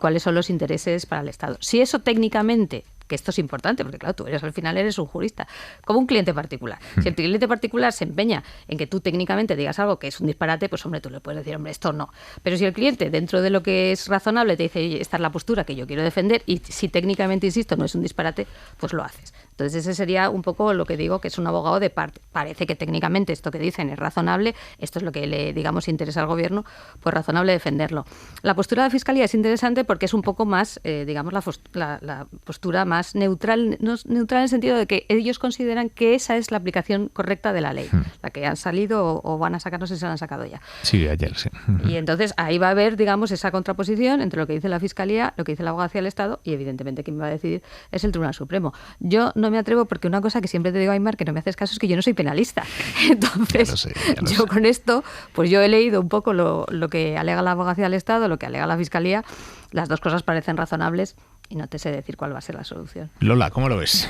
cuáles son los intereses para el Estado. Si eso técnicamente, que esto es importante, porque claro, tú al final eres un jurista, como un cliente particular. Si el cliente particular se empeña en que tú técnicamente digas algo que es un disparate, pues hombre, tú le puedes decir, hombre, esto no. Pero si el cliente, dentro de lo que es razonable, te dice, oye, esta es la postura que yo quiero defender, y si técnicamente, insisto, no es un disparate, pues lo haces. Entonces ese sería un poco lo que digo, que es un abogado de parte. Parece que técnicamente esto que dicen es razonable, esto es lo que le, digamos, interesa al Gobierno, pues razonable defenderlo. La postura de la Fiscalía es interesante porque es un poco más, digamos, la postura más neutral, no neutral en el sentido de que ellos consideran que esa es la aplicación correcta de la ley, la que han salido o van a sacar, no sé si se la han sacado ya. Sí, ayer, sí. Y entonces ahí va a haber, digamos, esa contraposición entre lo que dice la Fiscalía, lo que dice la Abogacía del Estado, y evidentemente quien va a decidir es el Tribunal Supremo. Yo no me atrevo, porque una cosa que siempre te digo, Aimar, que no me haces caso, es que yo no soy penalista. Entonces, yo con esto, pues yo he leído un poco lo que alega la Abogacía del Estado, lo que alega la Fiscalía. Las dos cosas parecen razonables y no te sé decir cuál va a ser la solución. Lola, ¿cómo lo ves?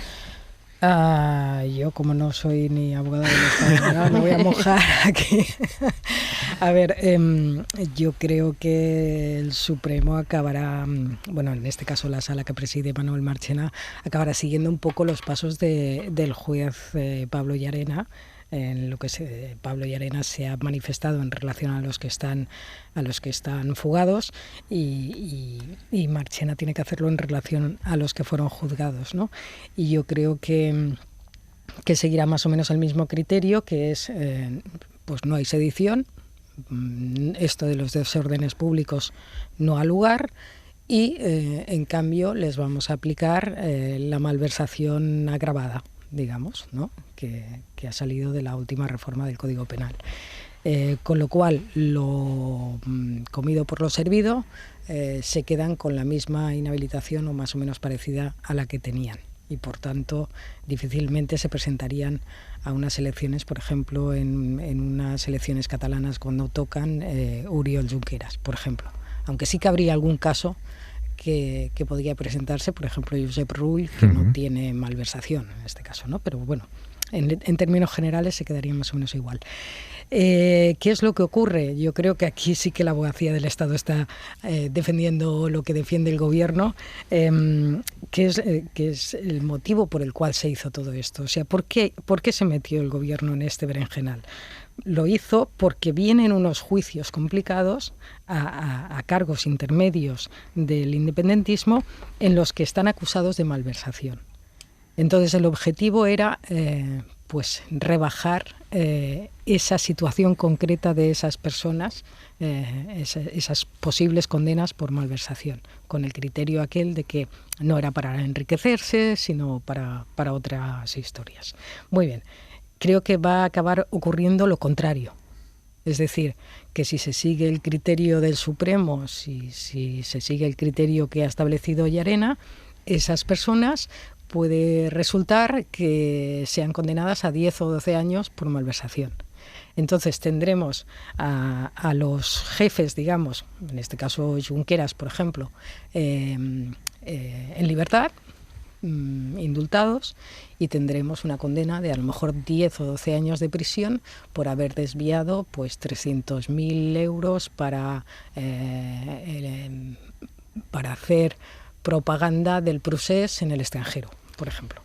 Yo, como no soy ni abogada del Estado, no voy a mojar aquí A ver, yo creo que el Supremo acabará, bueno, en este caso la sala que preside Manuel Marchena, acabará siguiendo un poco los pasos del juez Pablo Llarena, en lo que Pablo Llarena se ha manifestado en relación a los que están fugados y Marchena tiene que hacerlo en relación a los que fueron juzgados, ¿no? Y yo creo que seguirá más o menos el mismo criterio, que es pues no hay sedición, esto de los desórdenes públicos no ha lugar, y en cambio les vamos a aplicar la malversación agravada, digamos, ¿no? que ha salido de la última reforma del Código Penal. Con lo cual, lo comido por lo servido, se quedan con la misma inhabilitación o más o menos parecida a la que tenían. Y por tanto difícilmente se presentarían a unas elecciones, por ejemplo, en unas elecciones catalanas cuando tocan Oriol Junqueras, por ejemplo. Aunque sí que habría algún caso que podría presentarse, por ejemplo, Josep Rull, que no tiene malversación en este caso, ¿no? Pero bueno, en términos generales se quedaría más o menos igual. ¿Qué es lo que ocurre? Yo creo que aquí sí que la abogacía del Estado está defendiendo lo que defiende el gobierno, que es el motivo por el cual se hizo todo esto. O sea, ¿por qué se metió el gobierno en este berenjenal? Lo hizo porque vienen unos juicios complicados a cargos intermedios del independentismo en los que están acusados de malversación. Entonces el objetivo era pues rebajar esa situación concreta de esas personas, esas posibles condenas por malversación, con el criterio aquel de que no era para enriquecerse, sino para otras historias. Muy bien, creo que va a acabar ocurriendo lo contrario. Es decir, que si se sigue el criterio del Supremo, si se sigue el criterio que ha establecido Llarena, esas personas puede resultar que sean condenadas a 10 o 12 años por malversación. Entonces tendremos a los jefes, digamos, en este caso Junqueras, por ejemplo, en libertad, indultados, y tendremos una condena de a lo mejor 10 o 12 años de prisión por haber desviado pues 300.000 euros para hacer propaganda del procés en el extranjero, por ejemplo.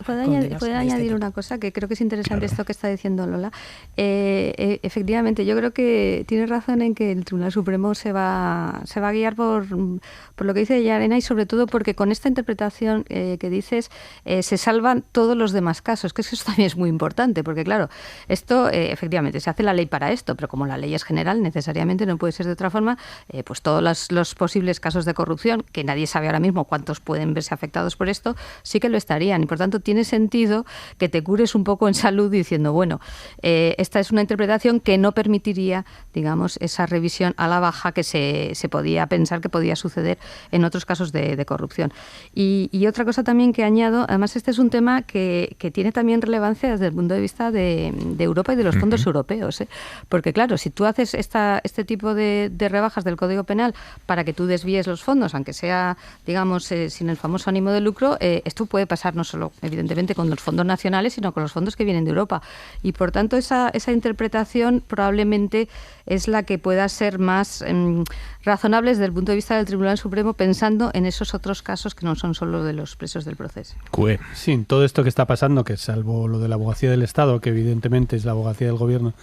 ¿Puedo añadir una cosa que creo que es interesante? Claro. Esto que está diciendo Lola. Efectivamente, yo creo que tiene razón en que el Tribunal Supremo se va a guiar por lo que dice Llarena, y sobre todo porque con esta interpretación que dices se salvan todos los demás casos, que eso también es muy importante, porque claro, esto efectivamente se hace la ley para esto, pero como la ley es general, necesariamente no puede ser de otra forma, pues todos los posibles casos de corrupción, que nadie sabe ahora mismo cuántos pueden verse afectados por esto, sí que lo estarían. Por tanto, tiene sentido que te cures un poco en salud diciendo, bueno, esta es una interpretación que no permitiría, digamos, esa revisión a la baja que se podía pensar que podía suceder en otros casos de corrupción. Y otra cosa también que añado, además este es un tema que tiene también relevancia desde el punto de vista de Europa y de los fondos europeos, porque claro, si tú haces este tipo de rebajas del Código Penal para que tú desvíes los fondos, aunque sea, digamos, sin el famoso ánimo de lucro, esto puede pasar no solo evidentemente con los fondos nacionales, sino con los fondos que vienen de Europa. Y por tanto esa interpretación probablemente es la que pueda ser más razonable desde el punto de vista del Tribunal Supremo, pensando en esos otros casos que no son solo de los presos del proceso. Sí, todo esto que está pasando, que salvo lo de la abogacía del Estado, que evidentemente es la abogacía del Gobierno,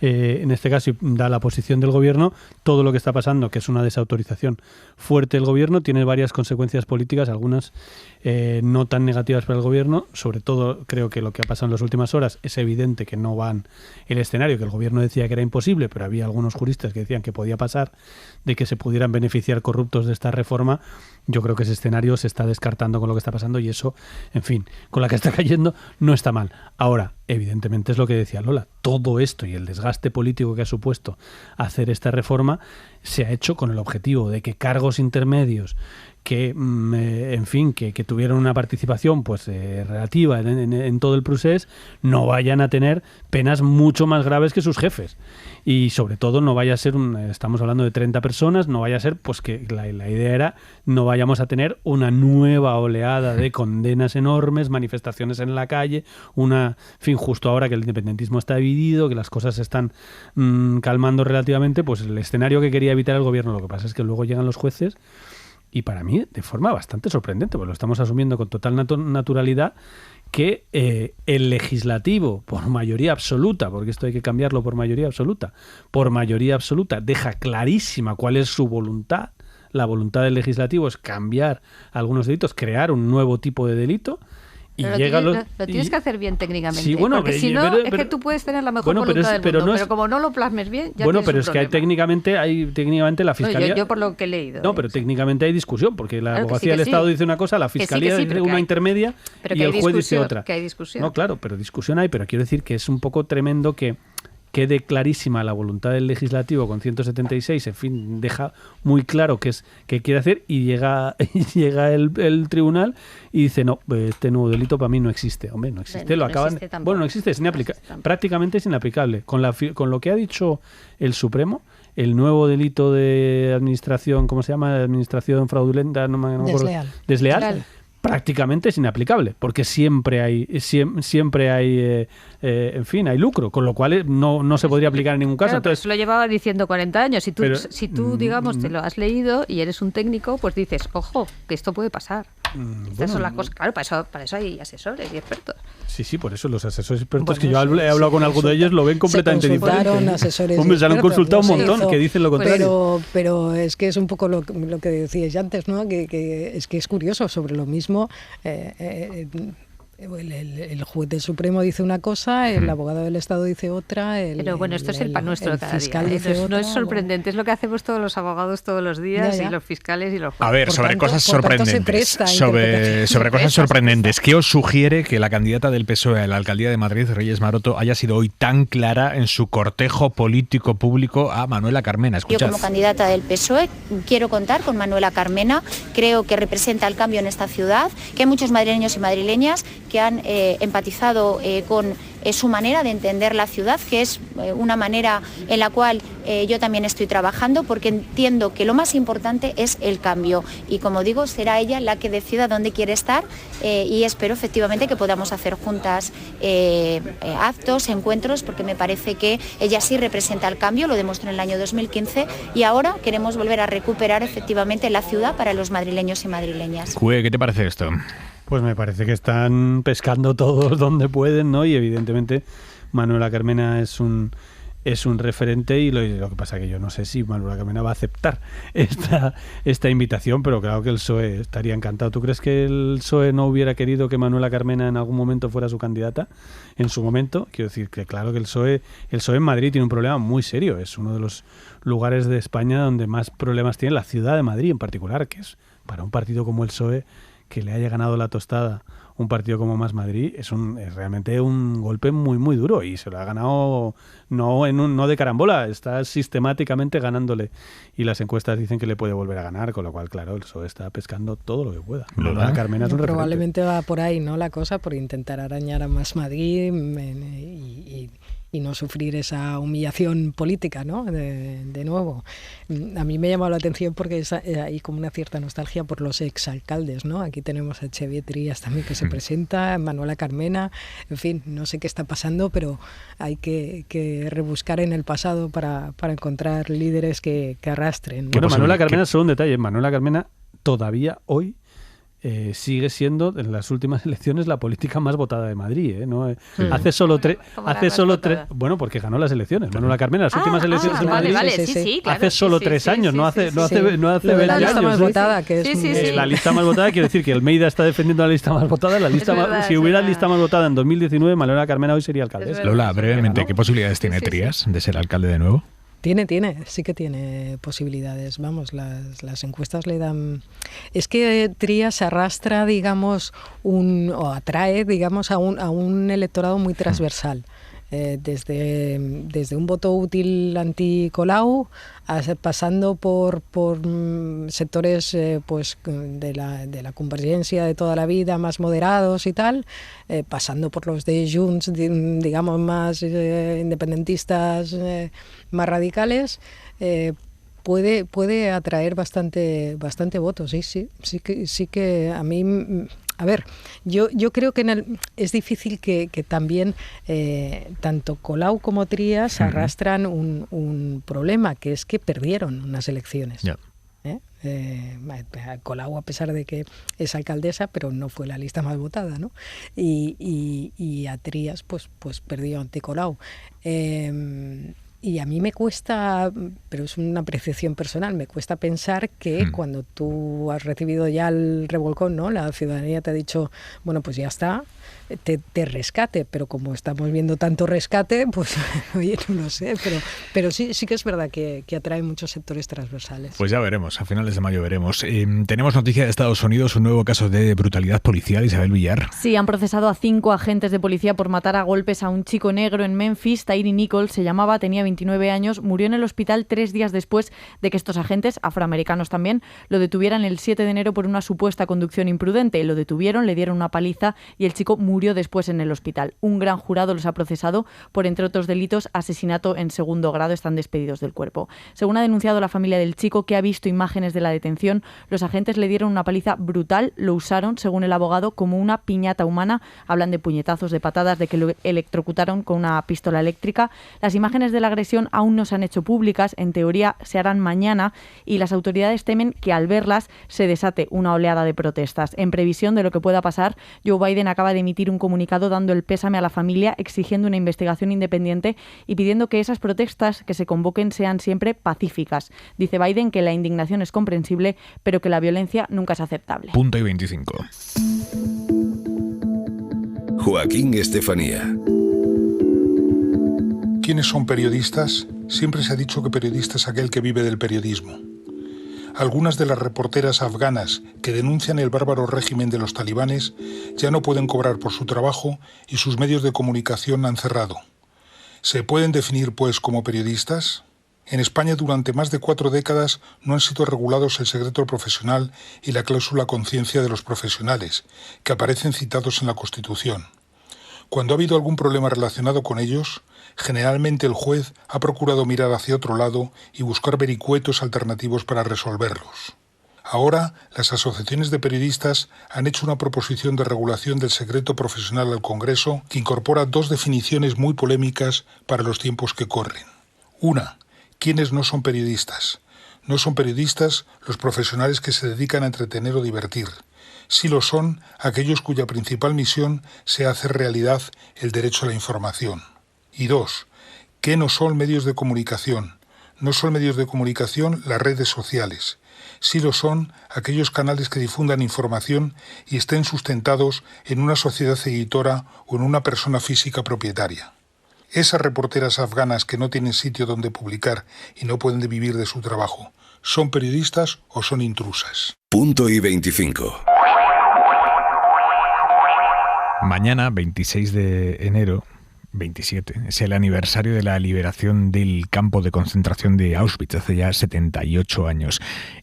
en este caso da la posición del Gobierno, todo lo que está pasando, que es una desautorización fuerte del Gobierno, tiene varias consecuencias políticas, algunas no tan negativas para el Gobierno. Sobre todo creo que lo que ha pasado en las últimas horas es evidente que no van el escenario, que el Gobierno decía que era imposible, pero había algunos juristas que decían que podía pasar, de que se pudieran beneficiar corruptos de esta reforma. Yo creo que ese escenario se está descartando con lo que está pasando, y eso, en fin, con la que está cayendo, no está mal. Ahora, evidentemente es lo que decía Lola, todo esto y el desgaste político que ha supuesto hacer esta reforma se ha hecho con el objetivo de que cargos intermedios que, en fin, que tuvieron una participación pues relativa en todo el procés, no vayan a tener penas mucho más graves que sus jefes. Y sobre todo no vaya a ser, estamos hablando de 30 personas, no vaya a ser, pues que la idea era, no vayamos a tener una nueva oleada de condenas enormes, manifestaciones en la calle, en fin, justo ahora que el independentismo está dividido, que las cosas se están calmando relativamente, pues el escenario que quería evitar el gobierno. Lo que pasa es que luego llegan los jueces y para mí de forma bastante sorprendente, pues lo estamos asumiendo con total naturalidad, que el legislativo, por mayoría absoluta, porque esto hay que cambiarlo por mayoría absoluta, deja clarísima cuál es su voluntad. La voluntad del legislativo es cambiar algunos delitos, crear un nuevo tipo de delito. Y pero lo tienes que hacer bien técnicamente, sí, bueno, porque si no, es que tú puedes tener la mejor voluntad del mundo, pero como no lo plasmes bien, ya pero es que técnicamente la Fiscalía... No, yo por lo que he leído... No, pero técnicamente hay discusión, porque la abogacía del Estado dice una cosa, la Fiscalía dice una intermedia y el juez dice otra. Que hay discusión. No, claro, pero discusión hay, pero quiero decir que es un poco tremendo que quede clarísima la voluntad del legislativo con 176, en fin, deja muy claro qué quiere hacer, y llega el tribunal y dice, no, este nuevo delito para mí no existe. Hombre, no existe, lo acaban... Bueno, no existe, es prácticamente es inaplicable. Con lo que ha dicho el Supremo, el nuevo delito de administración, ¿cómo se llama? Administración fraudulenta, no me acuerdo. Desleal. Prácticamente es inaplicable, porque siempre hay en fin, hay lucro, con lo cual no se podría aplicar en ningún caso. Claro, entonces, lo llevaba diciendo 40 años. Si tú, digamos, te lo has leído y eres un técnico, pues dices, ojo, que esto puede pasar. Estas son las cosas. Claro, para eso hay asesores y expertos. Sí, por eso los asesores expertos, que yo he hablado con algunos de ellos, lo ven completamente diferente. Hombre, se han consultado un montón, que dicen lo contrario. Pero es que es un poco lo que decías antes, ¿no? Que es curioso, sobre lo mismo. El juez del Supremo dice una cosa, el abogado del Estado dice otra. Pero bueno, esto es el pan nuestro cada fiscal día. Dice no es sorprendente, es lo que hacemos todos los abogados todos los días y los fiscales y los jueces. A ver, sobre cosas sorprendentes. Sobre cosas sorprendentes. ¿Qué os sugiere que la candidata del PSOE a la alcaldía de Madrid, Reyes Maroto, haya sido hoy tan clara en su cortejo político público a Manuela Carmena? Escuchad. Yo, como candidata del PSOE, quiero contar con Manuela Carmena. Creo que representa el cambio en esta ciudad, que hay muchos madrileños y madrileñas que han empatizado con su manera de entender la ciudad, que es una manera en la cual yo también estoy trabajando, porque entiendo que lo más importante es el cambio y, como digo, será ella la que decida dónde quiere estar, y espero efectivamente que podamos hacer juntas actos, encuentros, porque me parece que ella sí representa el cambio, lo demostró en el año 2015 y ahora queremos volver a recuperar efectivamente la ciudad para los madrileños y madrileñas. ¿Qué te parece esto? Pues me parece que están pescando todos donde pueden, ¿no? Y evidentemente Manuela Carmena es un referente, y lo que pasa que yo no sé si Manuela Carmena va a aceptar esta invitación, pero claro que el PSOE estaría encantado. ¿Tú crees que el PSOE no hubiera querido que Manuela Carmena en algún momento fuera su candidata? En su momento, quiero decir que claro que el PSOE en Madrid tiene un problema muy serio. Es uno de los lugares de España donde más problemas tiene, la ciudad de Madrid en particular, que es para un partido como el PSOE, que le haya ganado la tostada un partido como Más Madrid, es realmente un golpe muy muy duro, y se lo ha ganado no de carambola, está sistemáticamente ganándole, y las encuestas dicen que le puede volver a ganar, con lo cual claro, el PSOE está pescando todo lo que pueda. La Carmena es un probablemente va por ahí, ¿no? La cosa, por intentar arañar a Más Madrid y no sufrir esa humillación política, ¿no? De nuevo. A mí me ha llamado la atención porque hay como una cierta nostalgia por los exalcaldes, ¿no? Aquí tenemos a Xavier Trías también, que se presenta, Manuela Carmena, en fin, no sé qué está pasando, pero hay que rebuscar en el pasado para encontrar líderes que arrastren, ¿no? Bueno, Manuela Carmena, solo un detalle, Manuela Carmena todavía hoy sigue siendo, en las últimas elecciones, la política más votada de Madrid, ¿eh? ¿No? Hace solo tres, bueno, porque ganó las elecciones. Manuela Carmena, las últimas elecciones de Madrid, claro, hace solo 3 años, no hace 20 años. La lista más votada, que es la lista más votada, quiere decir que Almeida está defendiendo la lista más votada. Si hubiera lista más votada en 2019, Manuela Carmena hoy sería alcaldesa. Lola, brevemente, ¿qué posibilidades tiene Trías de ser alcalde de nuevo? Sí que tiene posibilidades. Vamos, las encuestas le dan... Es que Trías arrastra, digamos, o atrae, digamos, a un electorado muy transversal. desde un voto útil anti-Colau, pasando por sectores pues de la convergencia de toda la vida, más moderados y tal, pasando por los de Junts, digamos, más independentistas, más radicales, puede atraer bastante votos. Sí que a mí, a ver, yo creo que es difícil que también tanto Colau como Trías arrastran un problema, que es que perdieron unas elecciones. Yeah. Colau, a pesar de que es alcaldesa, pero no fue la lista más votada, ¿no? Y a Trías pues perdió ante Colau. Y a mí me cuesta, pero es una apreciación personal, me cuesta pensar que cuando tú has recibido ya el revolcón, ¿no? La ciudadanía te ha dicho, bueno, pues ya está, te rescate, pero como estamos viendo tanto rescate, pues oye, no lo sé, pero sí que es verdad que atrae muchos sectores transversales. Pues ya veremos, a finales de mayo veremos. Tenemos noticia de Estados Unidos, un nuevo caso de brutalidad policial, Isabel Villar. Sí, han procesado a 5 agentes de policía por matar a golpes a un chico negro en Memphis. Tyree Nichols se llamaba, tenía 29 años, murió en el hospital 3 días después de que estos agentes, afroamericanos también, lo detuvieran el 7 de enero por una supuesta conducción imprudente. Lo detuvieron, le dieron una paliza y el chico murió después en el hospital. Un gran jurado los ha procesado por, entre otros delitos, asesinato en segundo grado. Están despedidos del cuerpo. Según ha denunciado la familia del chico, que ha visto imágenes de la detención, los agentes le dieron una paliza brutal, lo usaron, según el abogado, como una piñata humana. Hablan de puñetazos, de patadas, de que lo electrocutaron con una pistola eléctrica. Las imágenes de la agresión aún no se han hecho públicas, en teoría se harán mañana, y las autoridades temen que al verlas se desate una oleada de protestas. En previsión de lo que pueda pasar, Joe Biden acaba de emitir un comunicado dando el pésame a la familia, exigiendo una investigación independiente y pidiendo que esas protestas que se convoquen sean siempre pacíficas. Dice Biden que la indignación es comprensible, pero que la violencia nunca es aceptable. Punto y 25. Joaquín Estefanía. ¿Quiénes son periodistas? Siempre se ha dicho que periodista es aquel que vive del periodismo. Algunas de las reporteras afganas que denuncian el bárbaro régimen de los talibanes ya no pueden cobrar por su trabajo y sus medios de comunicación han cerrado. ¿Se pueden definir, pues, como periodistas? En España, durante más de 4 décadas, no han sido regulados el secreto profesional y la cláusula conciencia de los profesionales, que aparecen citados en la Constitución. Cuando ha habido algún problema relacionado con ellos, generalmente el juez ha procurado mirar hacia otro lado y buscar vericuetos alternativos para resolverlos. Ahora, las asociaciones de periodistas han hecho una proposición de regulación del secreto profesional al Congreso que incorpora 2 definiciones muy polémicas para los tiempos que corren. Una, ¿quiénes no son periodistas? No son periodistas los profesionales que se dedican a entretener o divertir. Sí lo son aquellos cuya principal misión sea hacer realidad el derecho a la información. Y 2, ¿qué no son medios de comunicación? No son medios de comunicación las redes sociales. Sí lo son aquellos canales que difundan información y estén sustentados en una sociedad editora o en una persona física propietaria. Esas reporteras afganas que no tienen sitio donde publicar y no pueden vivir de su trabajo, ¿son periodistas o son intrusas? Punto y 25. Mañana, 26 de enero, 27, es el aniversario de la liberación del campo de concentración de Auschwitz hace ya 78 años.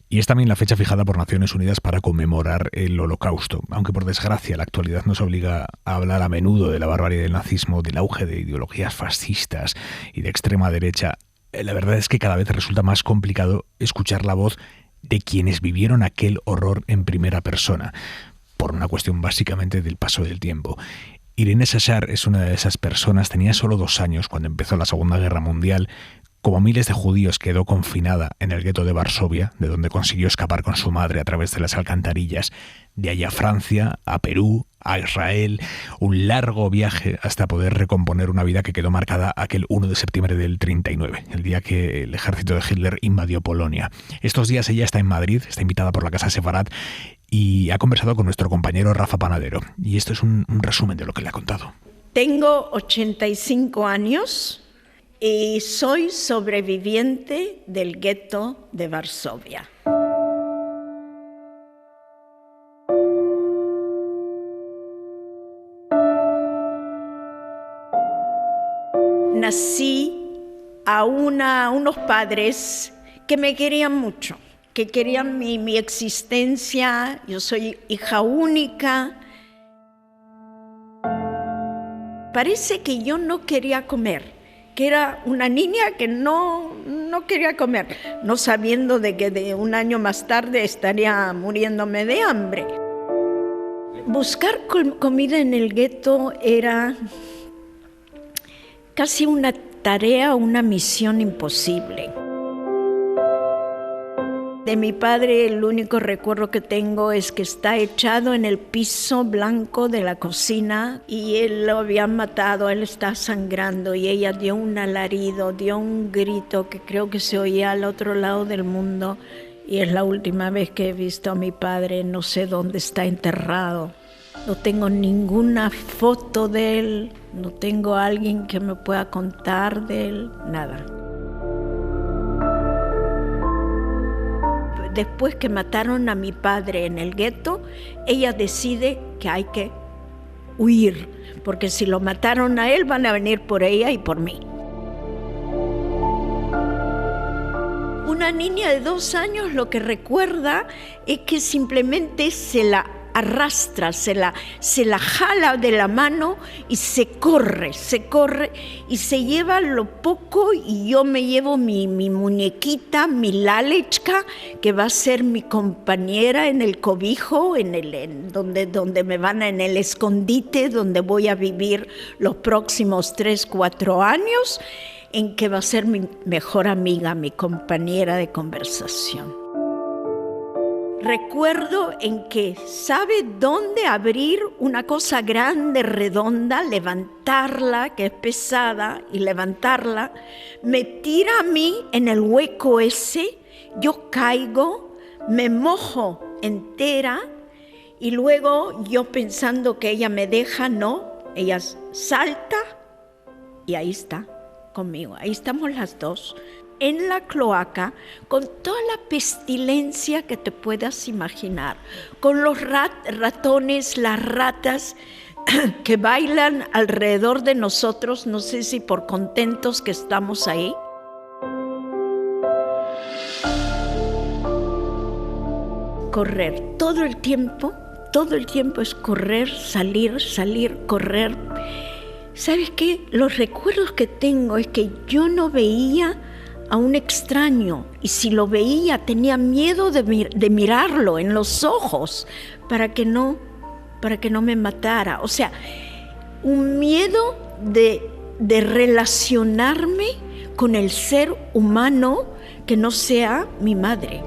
Y es también la fecha fijada por Naciones Unidas para conmemorar el Holocausto, aunque por desgracia la actualidad nos obliga a hablar a menudo de la barbarie del nazismo, del auge de ideologías fascistas y de extrema derecha. La verdad es que cada vez resulta más complicado escuchar la voz de quienes vivieron aquel horror en primera persona, por una cuestión básicamente del paso del tiempo. Irene Sachar es una de esas personas. Tenía solo 2 años cuando empezó la Segunda Guerra Mundial. Como miles de judíos, quedó confinada en el gueto de Varsovia, de donde consiguió escapar con su madre a través de las alcantarillas. De allá a Francia, a Perú, a Israel, un largo viaje hasta poder recomponer una vida que quedó marcada aquel 1 de septiembre del 39, el día que el ejército de Hitler invadió Polonia. Estos días ella está en Madrid, está invitada por la Casa Sefarat y ha conversado con nuestro compañero Rafa Panadero. Y esto es un resumen de lo que le ha contado. Tengo 85 años y soy sobreviviente del gueto de Varsovia. nací a unos padres que me querían mucho, que querían mi existencia. Yo soy hija única. Parece que yo no quería comer, que era una niña que no quería comer, no sabiendo de que de un año más tarde estaría muriéndome de hambre. Buscar comida en el gueto era casi una tarea, una misión imposible. De mi padre el único recuerdo que tengo es que está echado en el piso blanco de la cocina y él lo habían matado, él está sangrando y ella dio un alarido, dio un grito que creo que se oía al otro lado del mundo y es la última vez que he visto a mi padre, no sé dónde está enterrado. No tengo ninguna foto de él, no tengo a alguien que me pueda contar de él, nada. Después que mataron a mi padre en el gueto, ella decide que hay que huir, porque si lo mataron a él van a venir por ella y por mí. Una niña de 2 años lo que recuerda es que simplemente se la arrastra, se la jala de la mano y se corre y se lleva lo poco y yo me llevo mi muñequita, mi Lalechka, que va a ser mi compañera en el cobijo, donde me van en el escondite, donde voy a vivir los próximos 3-4 años, en que va a ser mi mejor amiga, mi compañera de conversación. Recuerdo en que sabe dónde abrir una cosa grande, redonda, levantarla, que es pesada, y levantarla, me tira a mí en el hueco ese, yo caigo, me mojo entera, y luego yo pensando que ella me deja, no, ella salta, y ahí está conmigo, ahí estamos las dos. En la cloaca, con toda la pestilencia que te puedas imaginar, con los ratones, las ratas que bailan alrededor de nosotros, no sé si por contentos que estamos ahí. Correr, todo el tiempo es correr, salir, correr. ¿Sabes qué? Los recuerdos que tengo es que yo no veía a un extraño, y si lo veía tenía miedo de mirarlo en los ojos para que no me matara. O sea, un miedo de relacionarme con el ser humano que no sea mi madre.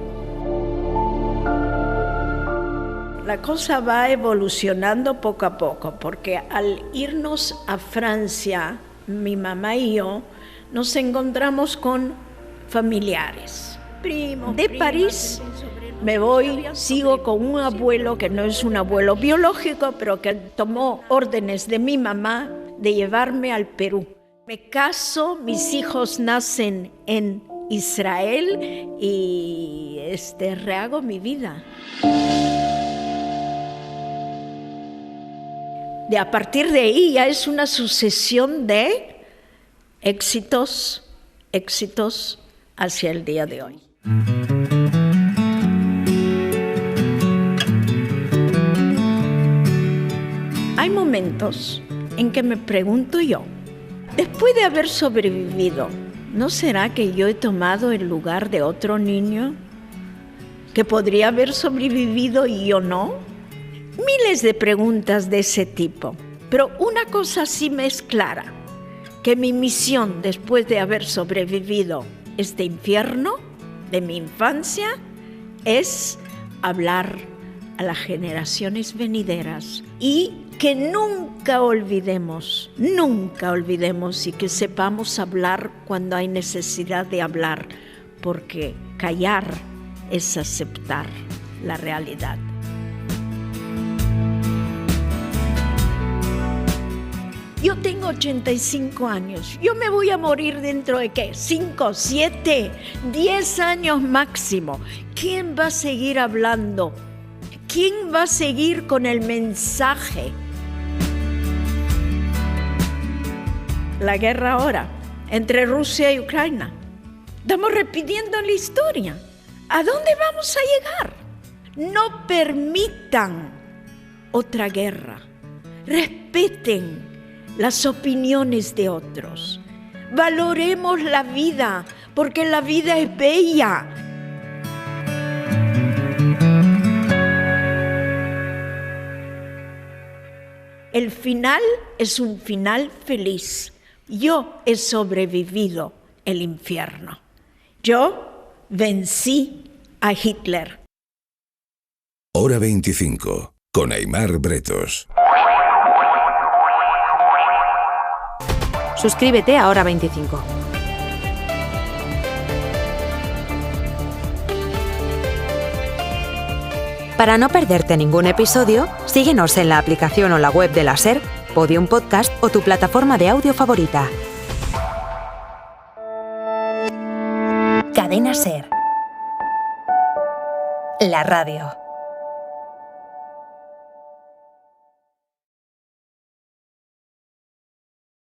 La cosa va evolucionando poco a poco, porque al irnos a Francia, mi mamá y yo nos encontramos con familiares, primos. De París me voy, sigo con un abuelo que no es un abuelo biológico, pero que tomó órdenes de mi mamá de llevarme al Perú. Me caso, mis hijos nacen en Israel y rehago mi vida. A partir de ahí ya es una sucesión de éxitos hacia el día de hoy. Hay momentos en que me pregunto yo, después de haber sobrevivido, ¿no será que yo he tomado el lugar de otro niño que podría haber sobrevivido y yo no? Miles de preguntas de ese tipo, pero una cosa sí me es clara, que mi misión después de haber sobrevivido este infierno de mi infancia es hablar a las generaciones venideras y que nunca olvidemos y que sepamos hablar cuando hay necesidad de hablar, porque callar es aceptar la realidad. Yo tengo 85 años. Yo me voy a morir dentro de, ¿qué? 5, 7, 10 años máximo. ¿Quién va a seguir hablando? ¿Quién va a seguir con el mensaje? La guerra ahora entre Rusia y Ucrania. Estamos repitiendo la historia. ¿A dónde vamos a llegar? No permitan otra guerra. Respeten las opiniones de otros. Valoremos la vida, porque la vida es bella. El final es un final feliz. Yo he sobrevivido el infierno. Yo vencí a Hitler. Hora 25, con Aimar Bretos. Suscríbete a Hora 25. Para no perderte ningún episodio, síguenos en la aplicación o la web de la SER, Podium Podcast o tu plataforma de audio favorita. Cadena SER. La radio.